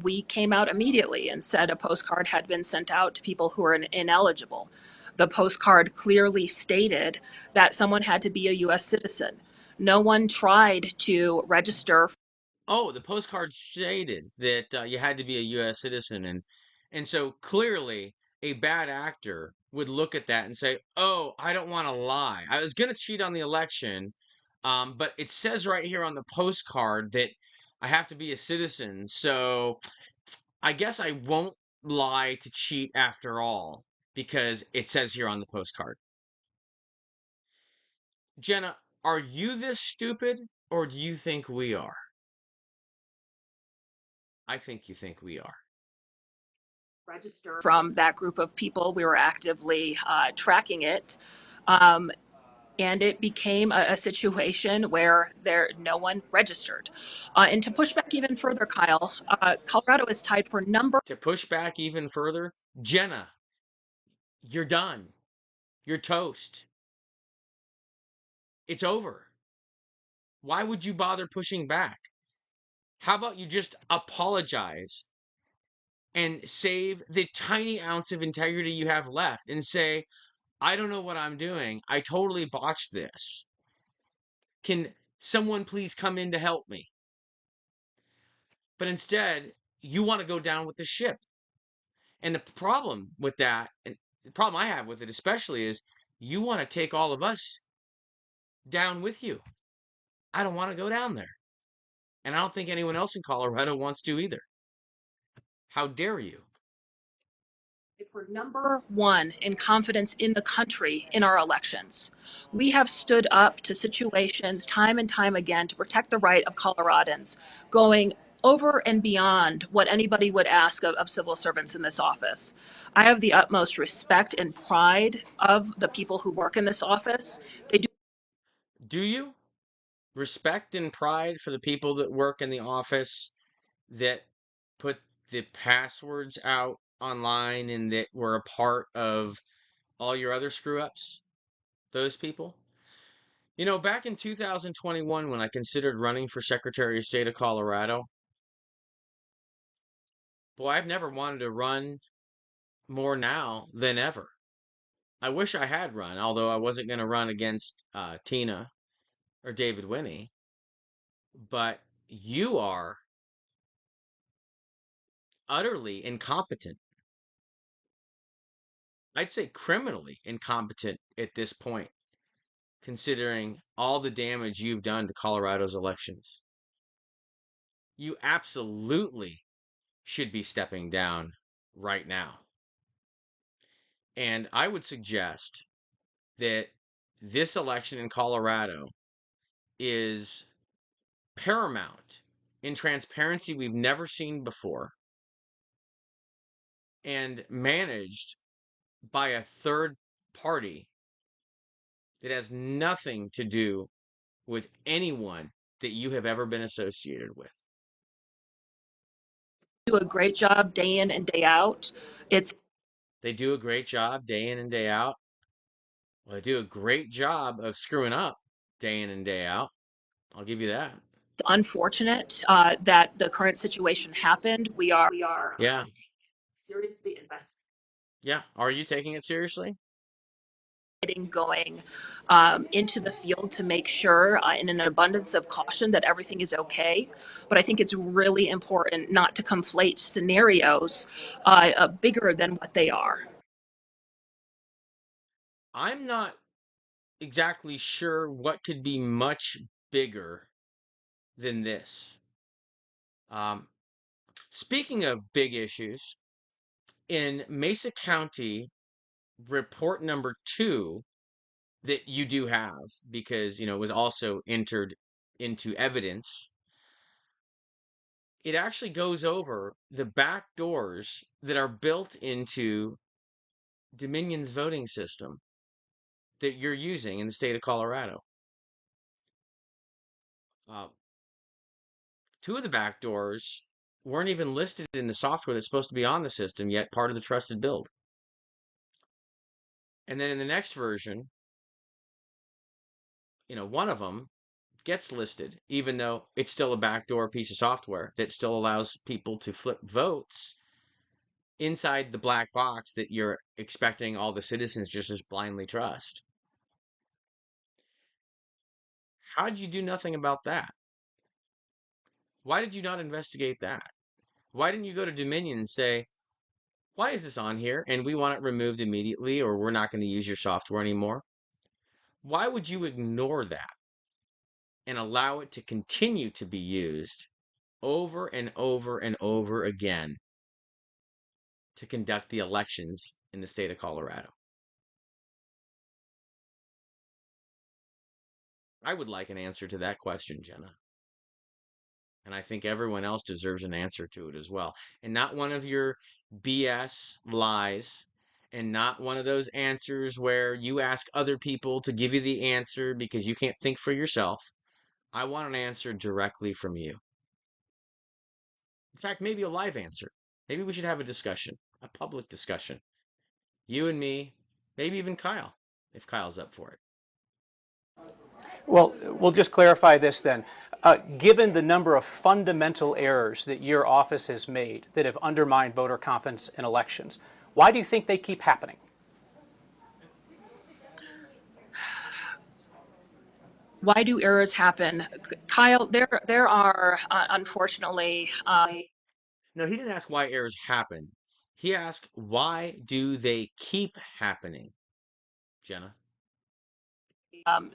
We came out immediately and said a postcard had been sent out to people who are ineligible. The postcard clearly stated that someone had to be a U.S. citizen. No one tried to register. Oh, the postcard stated that you had to be a U.S. citizen, and so clearly a bad actor would look at that and say, "Oh, I don't want to lie. I was going to cheat on the election, but it says right here on the postcard that I have to be a citizen, so I guess I won't lie to cheat after all because it says here on the postcard." Jenna, are you this stupid, or do you think we are? I think you think we are. Register from that group of people. We were actively tracking it. Um, and it became a situation where no one registered. And to push back even further, Kyle, Colorado is tied for number. To push back even further, Jenna, you're done. You're toast. It's over. Why would you bother pushing back? How about you just apologize and save the tiny ounce of integrity you have left and say, I don't know what I'm doing. I totally botched this. Can someone please come in to help me? But instead, you want to go down with the ship. And the problem with that, and the problem I have with it especially, is you want to take all of us down with you. I don't want to go down there. And I don't think anyone else in Colorado wants to either. How dare you? If we're number one in confidence in the country in our elections, we have stood up to situations time and time again to protect the right of Coloradans, going over and beyond what anybody would ask of civil servants in this office. I have the utmost respect and pride of the people who work in this office. They do. Do you? Respect and pride for the people that work in the office that put the passwords out online and that were a part of all your other screw ups? Those people? You know, back in 2021, when I considered running for Secretary of State of Colorado, boy, I've never wanted to run more now than ever. I wish I had run, although I wasn't going to run against Tina or David Winnie. But you are utterly incompetent. I'd say criminally incompetent at this point, considering all the damage you've done to Colorado's elections. You absolutely should be stepping down right now. And I would suggest that this election in Colorado is paramount in transparency we've never seen before and managed by a third party that has nothing to do with anyone that you have ever been associated with. Do a great job day in and day out. It's They do a great job day in and day out. Well, they do a great job of screwing up day in and day out. I'll give you that. unfortunate that the current situation happened. We are Yeah. seriously investigating. Yeah. Are you taking it seriously? Going into the field to make sure, in an abundance of caution, that everything is okay. But I think it's really important not to conflate scenarios bigger than what they are. I'm not exactly sure what could be much bigger than this. Um, Speaking of big issues, in Mesa County, report number 2 that you do have, because, it was also entered into evidence, it actually goes over the back doors that are built into Dominion's voting system that you're using in the state of Colorado. Uh, 2 of the back doors weren't even listed in the software that's supposed to be on the system yet, part of the trusted build. And then in the next version, one of them gets listed, even though it's still a backdoor piece of software that still allows people to flip votes inside the black box that you're expecting all the citizens just as blindly trust. How did you do nothing about that? Why did you not investigate that? Why didn't you go to Dominion and say, why is this on here? And we want it removed immediately, or we're not going to use your software anymore. Why would you ignore that and allow it to continue to be used over and over and over again to conduct the elections in the state of Colorado? I would like an answer to that question, Jenna. And I think everyone else deserves an answer to it as well. And not one of your BS lies, and not one of those answers where you ask other people to give you the answer because you can't think for yourself. I want an answer directly from you. In fact, maybe a live answer. Maybe we should have a discussion, a public discussion. You and me, maybe even Kyle, if Kyle's up for it. Well, we'll just clarify this then. Given the number of fundamental errors that your office has made that have undermined voter confidence in elections, why do you think they keep happening? Why do errors happen? Kyle, there are unfortunately No, he didn't ask why errors happen. He asked, why do they keep happening, Jenna?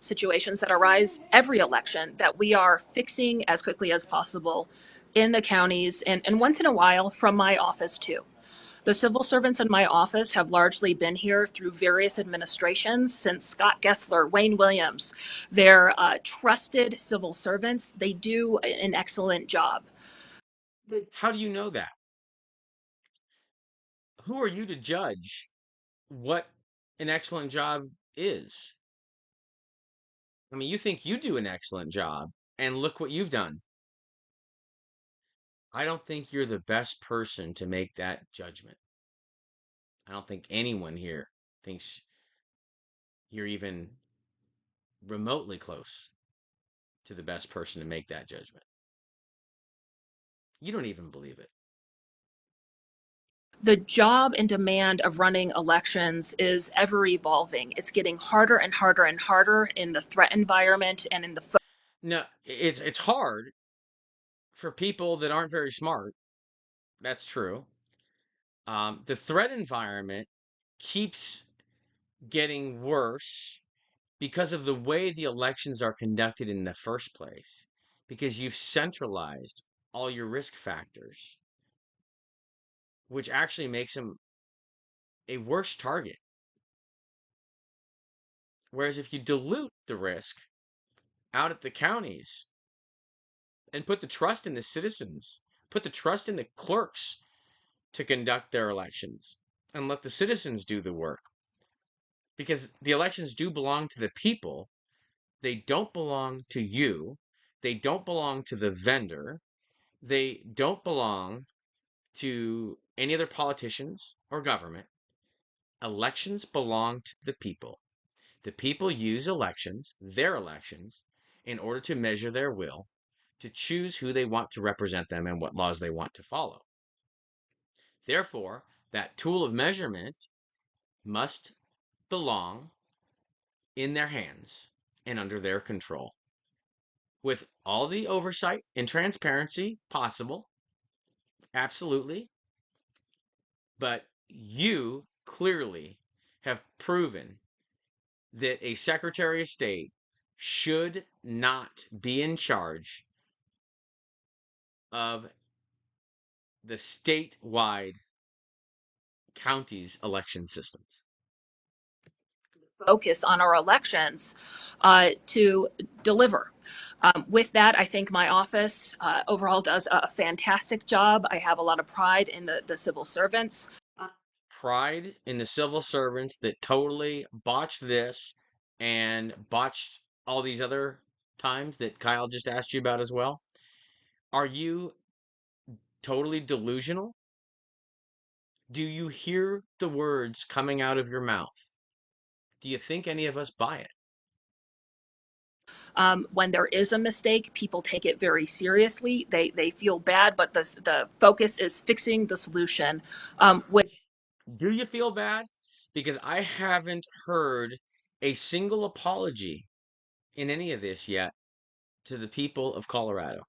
situations that arise every election that we are fixing as quickly as possible in the counties and once in a while from my office too. The civil servants in my office have largely been here through various administrations since Scott Gessler, Wayne Williams. They're trusted civil servants. They do an excellent job. How do you know that? Who are you to judge what an excellent job is? I mean, you think you do an excellent job, and look what you've done. I don't think you're the best person to make that judgment. I don't think anyone here thinks you're even remotely close to the best person to make that judgment. You don't even believe it. The job and demand of running elections is ever evolving. It's getting harder and harder and harder in the threat environment and in the No, it's hard for people that aren't very smart. That's true. The threat environment keeps getting worse because of the way the elections are conducted in the first place, because you've centralized all your risk factors, which actually makes them a worse target. Whereas if you dilute the risk out at the counties and put the trust in the citizens, put the trust in the clerks to conduct their elections, and let the citizens do the work, because the elections do belong to the people. They don't belong to you. They don't belong to the vendor. They don't belong to any other politicians or government. Elections belong to the people. The people use elections, their elections, in order to measure their will, to choose who they want to represent them and what laws they want to follow. Therefore, that tool of measurement must belong in their hands and under their control, with all the oversight and transparency possible. Absolutely. But you clearly have proven that a Secretary of State should not be in charge of the statewide counties election systems. Focus on our elections to deliver. With that, I think my office overall does a fantastic job. I have a lot of pride in the civil servants. Pride in the civil servants that totally botched this and botched all these other times that Kyle just asked you about as well. Are you totally delusional? Do you hear the words coming out of your mouth? Do you think any of us buy it? When there is a mistake, people take it very seriously. They feel bad, but the focus is fixing the solution. Which Do you feel bad? Because I haven't heard a single apology in any of this yet to the people of Colorado.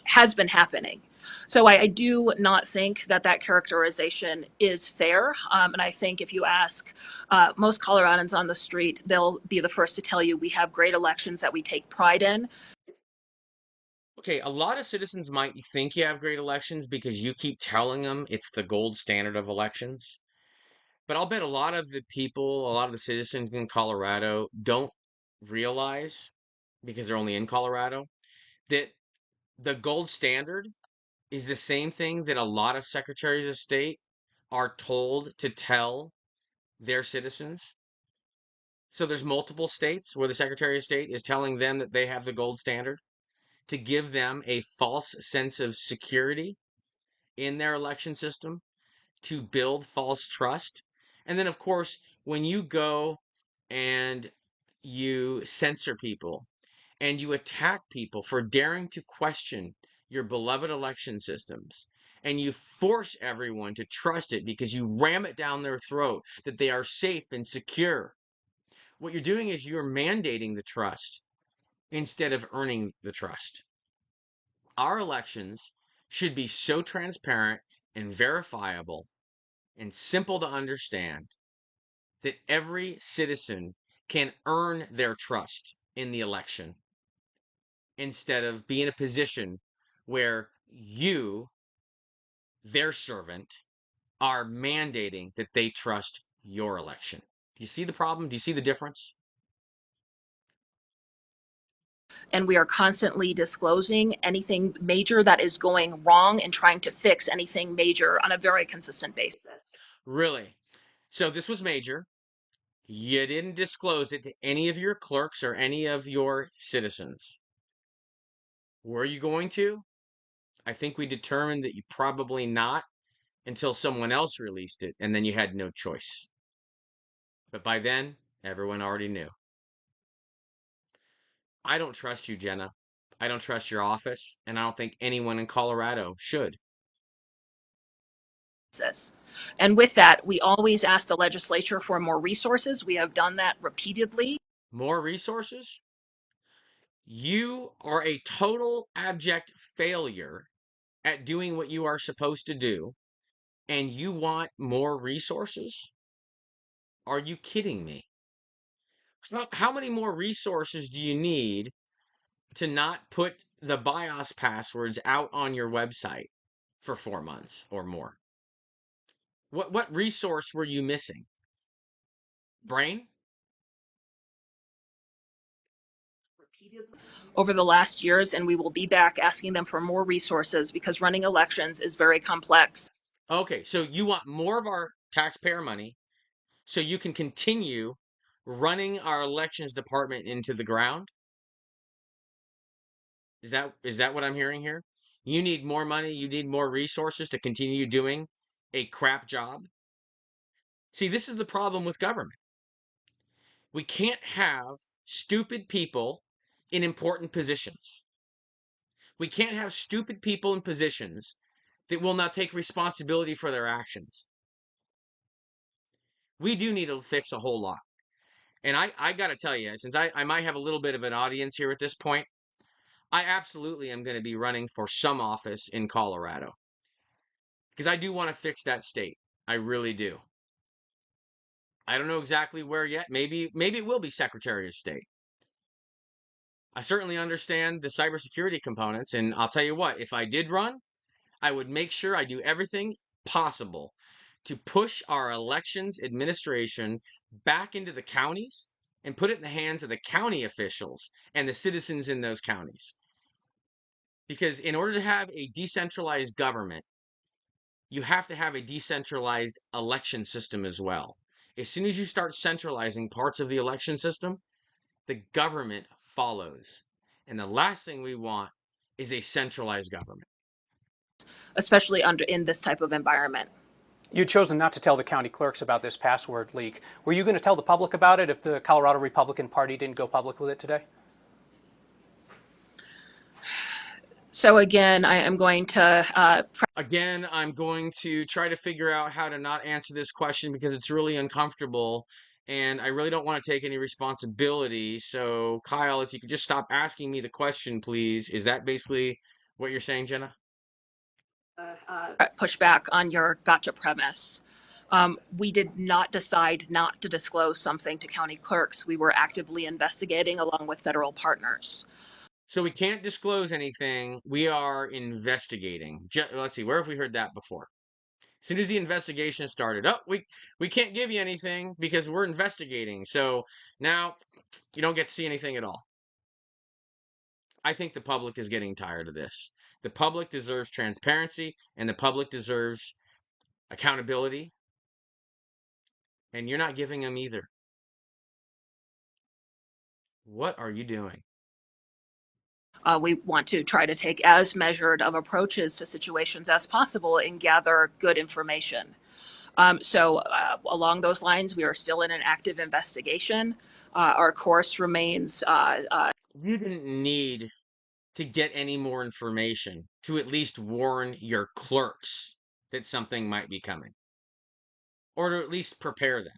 has been happening. So I do not think that that characterization is fair. And I think if you ask most Coloradans on the street, they'll be the first to tell you we have great elections that we take pride in. Okay, a lot of citizens might think you have great elections because you keep telling them it's the gold standard of elections. But I'll bet a lot of the people, a lot of the citizens in Colorado don't realize, because they're only in Colorado, that the gold standard is the same thing that a lot of secretaries of state are told to tell their citizens. So there's multiple states where the Secretary of State is telling them that they have the gold standard to give them a false sense of security in their election system, to build false trust. And then, of course, when you go and you censor people and you attack people for daring to question your beloved election systems, and you force everyone to trust it because you ram it down their throat that they are safe and secure, what you're doing is you're mandating the trust instead of earning the trust. Our elections should be so transparent and verifiable and simple to understand that every citizen can earn their trust in the election instead of be in a position where you, their servant, are mandating that they trust your election. Do you see the problem? Do you see the difference? And we are constantly disclosing anything major that is going wrong and trying to fix anything major on a very consistent basis. Really? So this was major. You didn't disclose it to any of your clerks or any of your citizens. Were you going to? I think we determined that you probably not until someone else released it, and then you had no choice. But by then, everyone already knew. I don't trust you, Jenna. I don't trust your office, and I don't think anyone in Colorado should. And with that, we always ask the legislature for more resources. We have done that repeatedly. More resources? You are a total abject failure at doing what you are supposed to do, and you want more resources? Are you kidding me? How many more resources do you need to not put the BIOS passwords out on your website for 4 months or more? What resource were you missing? Brain? Over the last years, and we will be back asking them for more resources because running elections is very complex. Okay, so you want more of our taxpayer money so you can continue running our elections department into the ground? Is that what I'm hearing here? You need more money, you need more resources to continue doing a crap job? See, this is the problem with government. We can't have stupid people in important positions. We can't have stupid people in positions that will not take responsibility for their actions. We do need to fix a whole lot. And I got to tell you, since I might have a little bit of an audience here at this point, I absolutely am going to be running for some office in Colorado because I do want to fix that state. I really do. I don't know exactly where yet. Maybe it will be Secretary of State. I certainly understand the cybersecurity components, and I'll tell you what, if I did run, I would make sure I do everything possible to push our elections administration back into the counties and put it in the hands of the county officials and the citizens in those counties. Because in order to have a decentralized government, you have to have a decentralized election system as well. As soon as you start centralizing parts of the election system, the government follows. And the last thing we want is a centralized government. especially under in this type of environment. You'd chosen not to tell the county clerks about this password leak. Were you going to tell the public about it if the Colorado Republican Party didn't go public with it today? So again, I am going to Again, I'm going to try to figure out how to not answer this question because it's really uncomfortable and I really don't want to take any responsibility. So, Kyle, if you could just stop asking me the question, please. Is that basically what you're saying, Jenna? push back on your gotcha premise. We did not decide not to disclose something to county clerks. We were actively investigating along with federal partners. So we can't disclose anything. We are investigating. Let's see, where have we heard that before? As soon as the investigation started, oh, we can't give you anything because we're investigating. So now you don't get to see anything at all. I think the public is getting tired of this. The public deserves transparency and the public deserves accountability, and you're not giving them either. What are you doing? We want to try to take as measured of approaches to situations as possible and gather good information. So along those lines, we are still in an active investigation. Our course remains. You didn't need to get any more information to at least warn your clerks that something might be coming or to at least prepare them.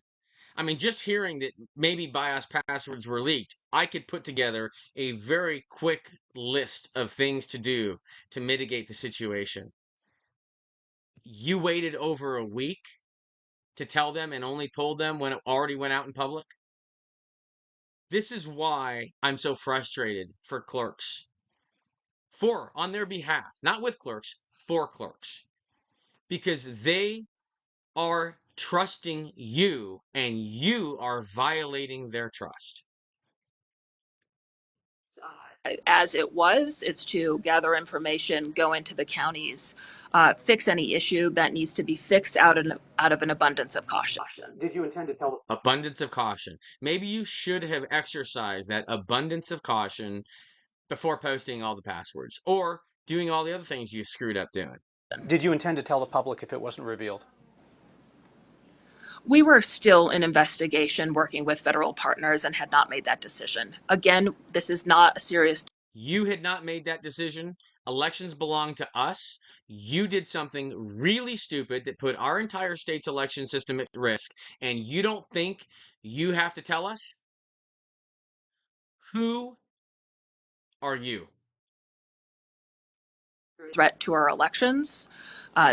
I mean, just hearing that maybe BIOS passwords were leaked, I could put together a very quick list of things to do to mitigate the situation. You waited over a week to tell them and only told them when it already went out in public. This is why I'm so frustrated for clerks. On their behalf, not with clerks, for clerks. Because they are trusting you and you are violating their trust. As it was, is to gather information, go into the counties, fix any issue that needs to be fixed out of an abundance of caution. Did you intend to tell? Abundance of caution. Maybe you should have exercised that abundance of caution before posting all the passwords or doing all the other things you screwed up doing. Did you intend to tell the public if it wasn't revealed? We were still in investigation working with federal partners and had not made that decision. Again, this is not a serious. You had not made that decision. Elections belong to us. You did something really stupid that put our entire state's election system at risk, and you don't think you have to tell us? Who are you? Threat to our elections.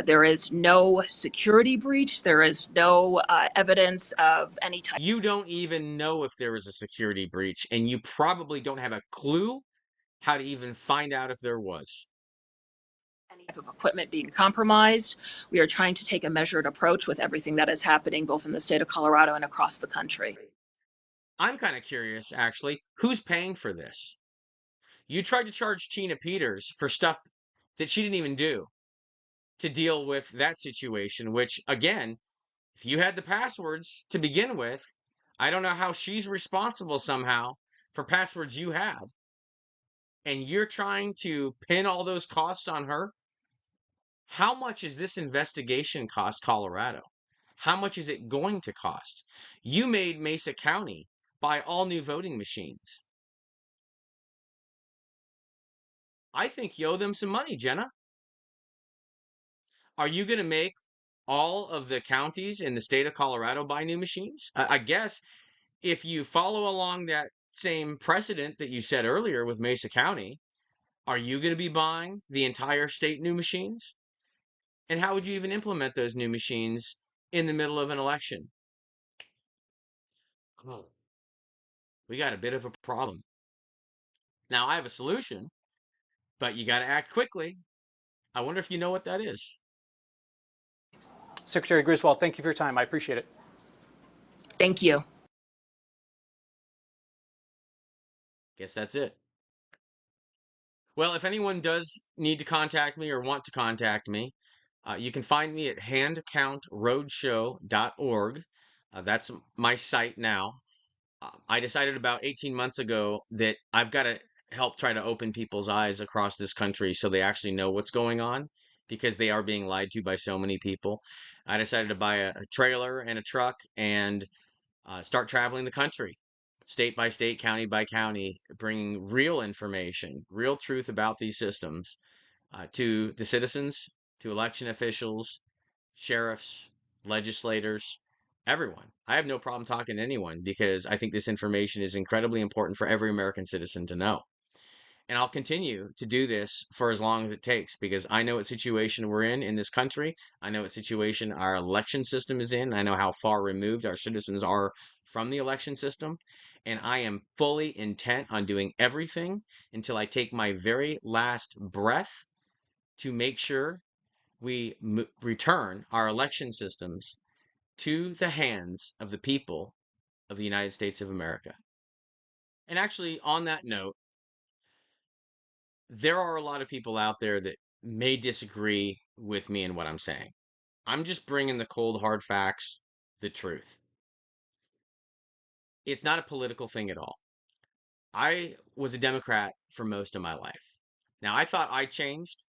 There is no security breach. There is no evidence of any type. You don't even know if there was a security breach, and you probably don't have a clue how to even find out if there was. Any type of equipment being compromised. We are trying to take a measured approach with everything that is happening both in the state of Colorado and across the country. I'm kind of curious, actually, who's paying for this? You tried to charge Tina Peters for stuff that she didn't even do to deal with that situation, which, again, if you had the passwords to begin with, I don't know how she's responsible somehow for passwords you had. And you're trying to pin all those costs on her? How much is this investigation cost Colorado? How much is it going to cost? You made Mesa County buy all new voting machines. I think you owe them some money, Jenna. Are you going to make all of the counties in the state of Colorado buy new machines? I guess if you follow along that same precedent that you said earlier with Mesa County, are you going to be buying the entire state new machines? And how would you even implement those new machines in the middle of an election? Oh, we got a bit of a problem. Now, I have a solution, but you got to act quickly. I wonder if you know what that is. Secretary Griswold, thank you for your time. I appreciate it. Thank you. Guess that's it. Well, if anyone does need to contact me or want to contact me, you can find me at handcountroadshow.org. That's my site now. I decided about 18 months ago that I've got to help try to open people's eyes across this country so they actually know what's going on because they are being lied to by so many people. I decided to buy a trailer and a truck and start traveling the country, state by state, county by county, bringing real information, real truth about these systems to the citizens, to election officials, sheriffs, legislators, everyone. I have no problem talking to anyone because I think this information is incredibly important for every American citizen to know. And I'll continue to do this for as long as it takes because I know what situation we're in this country. I know what situation our election system is in. I know how far removed our citizens are from the election system. And I am fully intent on doing everything until I take my very last breath to make sure we return our election systems to the hands of the people of the United States of America. And actually, on that note, there are a lot of people out there that may disagree with me in what I'm saying. I'm just bringing the cold, hard facts, the truth. It's not a political thing at all. I was a Democrat for most of my life. Now, I thought I changed,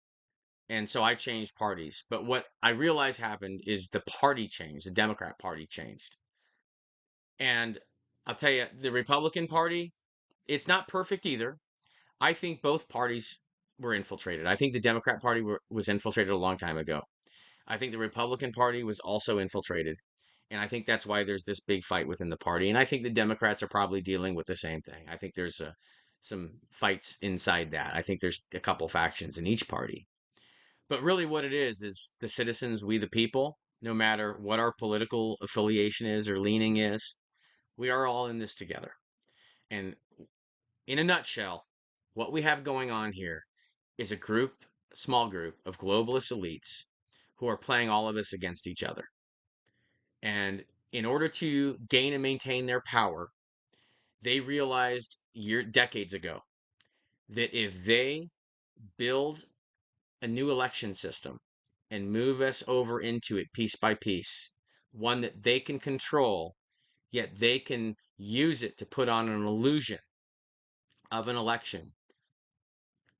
and so I changed parties. But what I realized happened is the party changed, the Democrat Party changed. And I'll tell you, the Republican Party, it's not perfect either. I think both parties were infiltrated. I think the Democrat Party was infiltrated a long time ago. I think the Republican Party was also infiltrated. And I think that's why there's this big fight within the party. And I think the Democrats are probably dealing with the same thing. I think there's some fights inside that. I think there's a couple factions in each party. But really, what it is the citizens, we the people, no matter what our political affiliation is or leaning is, we are all in this together. And in a nutshell, what we have going on here is a small group of globalist elites who are playing all of us against each other. And in order to gain and maintain their power, they realized decades ago that if they build a new election system and move us over into it piece by piece, one that they can control, yet they can use it to put on an illusion of an election.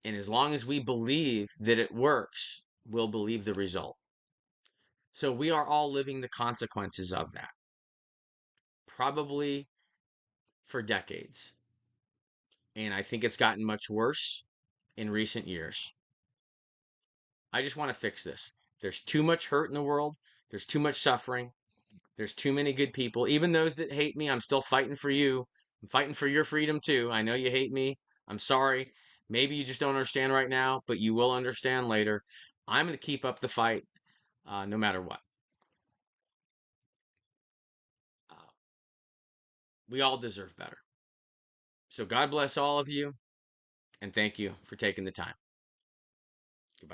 And as long as we believe that it works, we'll believe the result. So we are all living the consequences of that, probably for decades. And I think it's gotten much worse in recent years. I just want to fix this. There's too much hurt in the world. There's too much suffering. There's too many good people. Even those that hate me, I'm still fighting for you. I'm fighting for your freedom too. I know you hate me. I'm sorry. Maybe you just don't understand right now, but you will understand later. I'm going to keep up the fight no matter what. Uh, we all deserve better. So God bless all of you, and thank you for taking the time.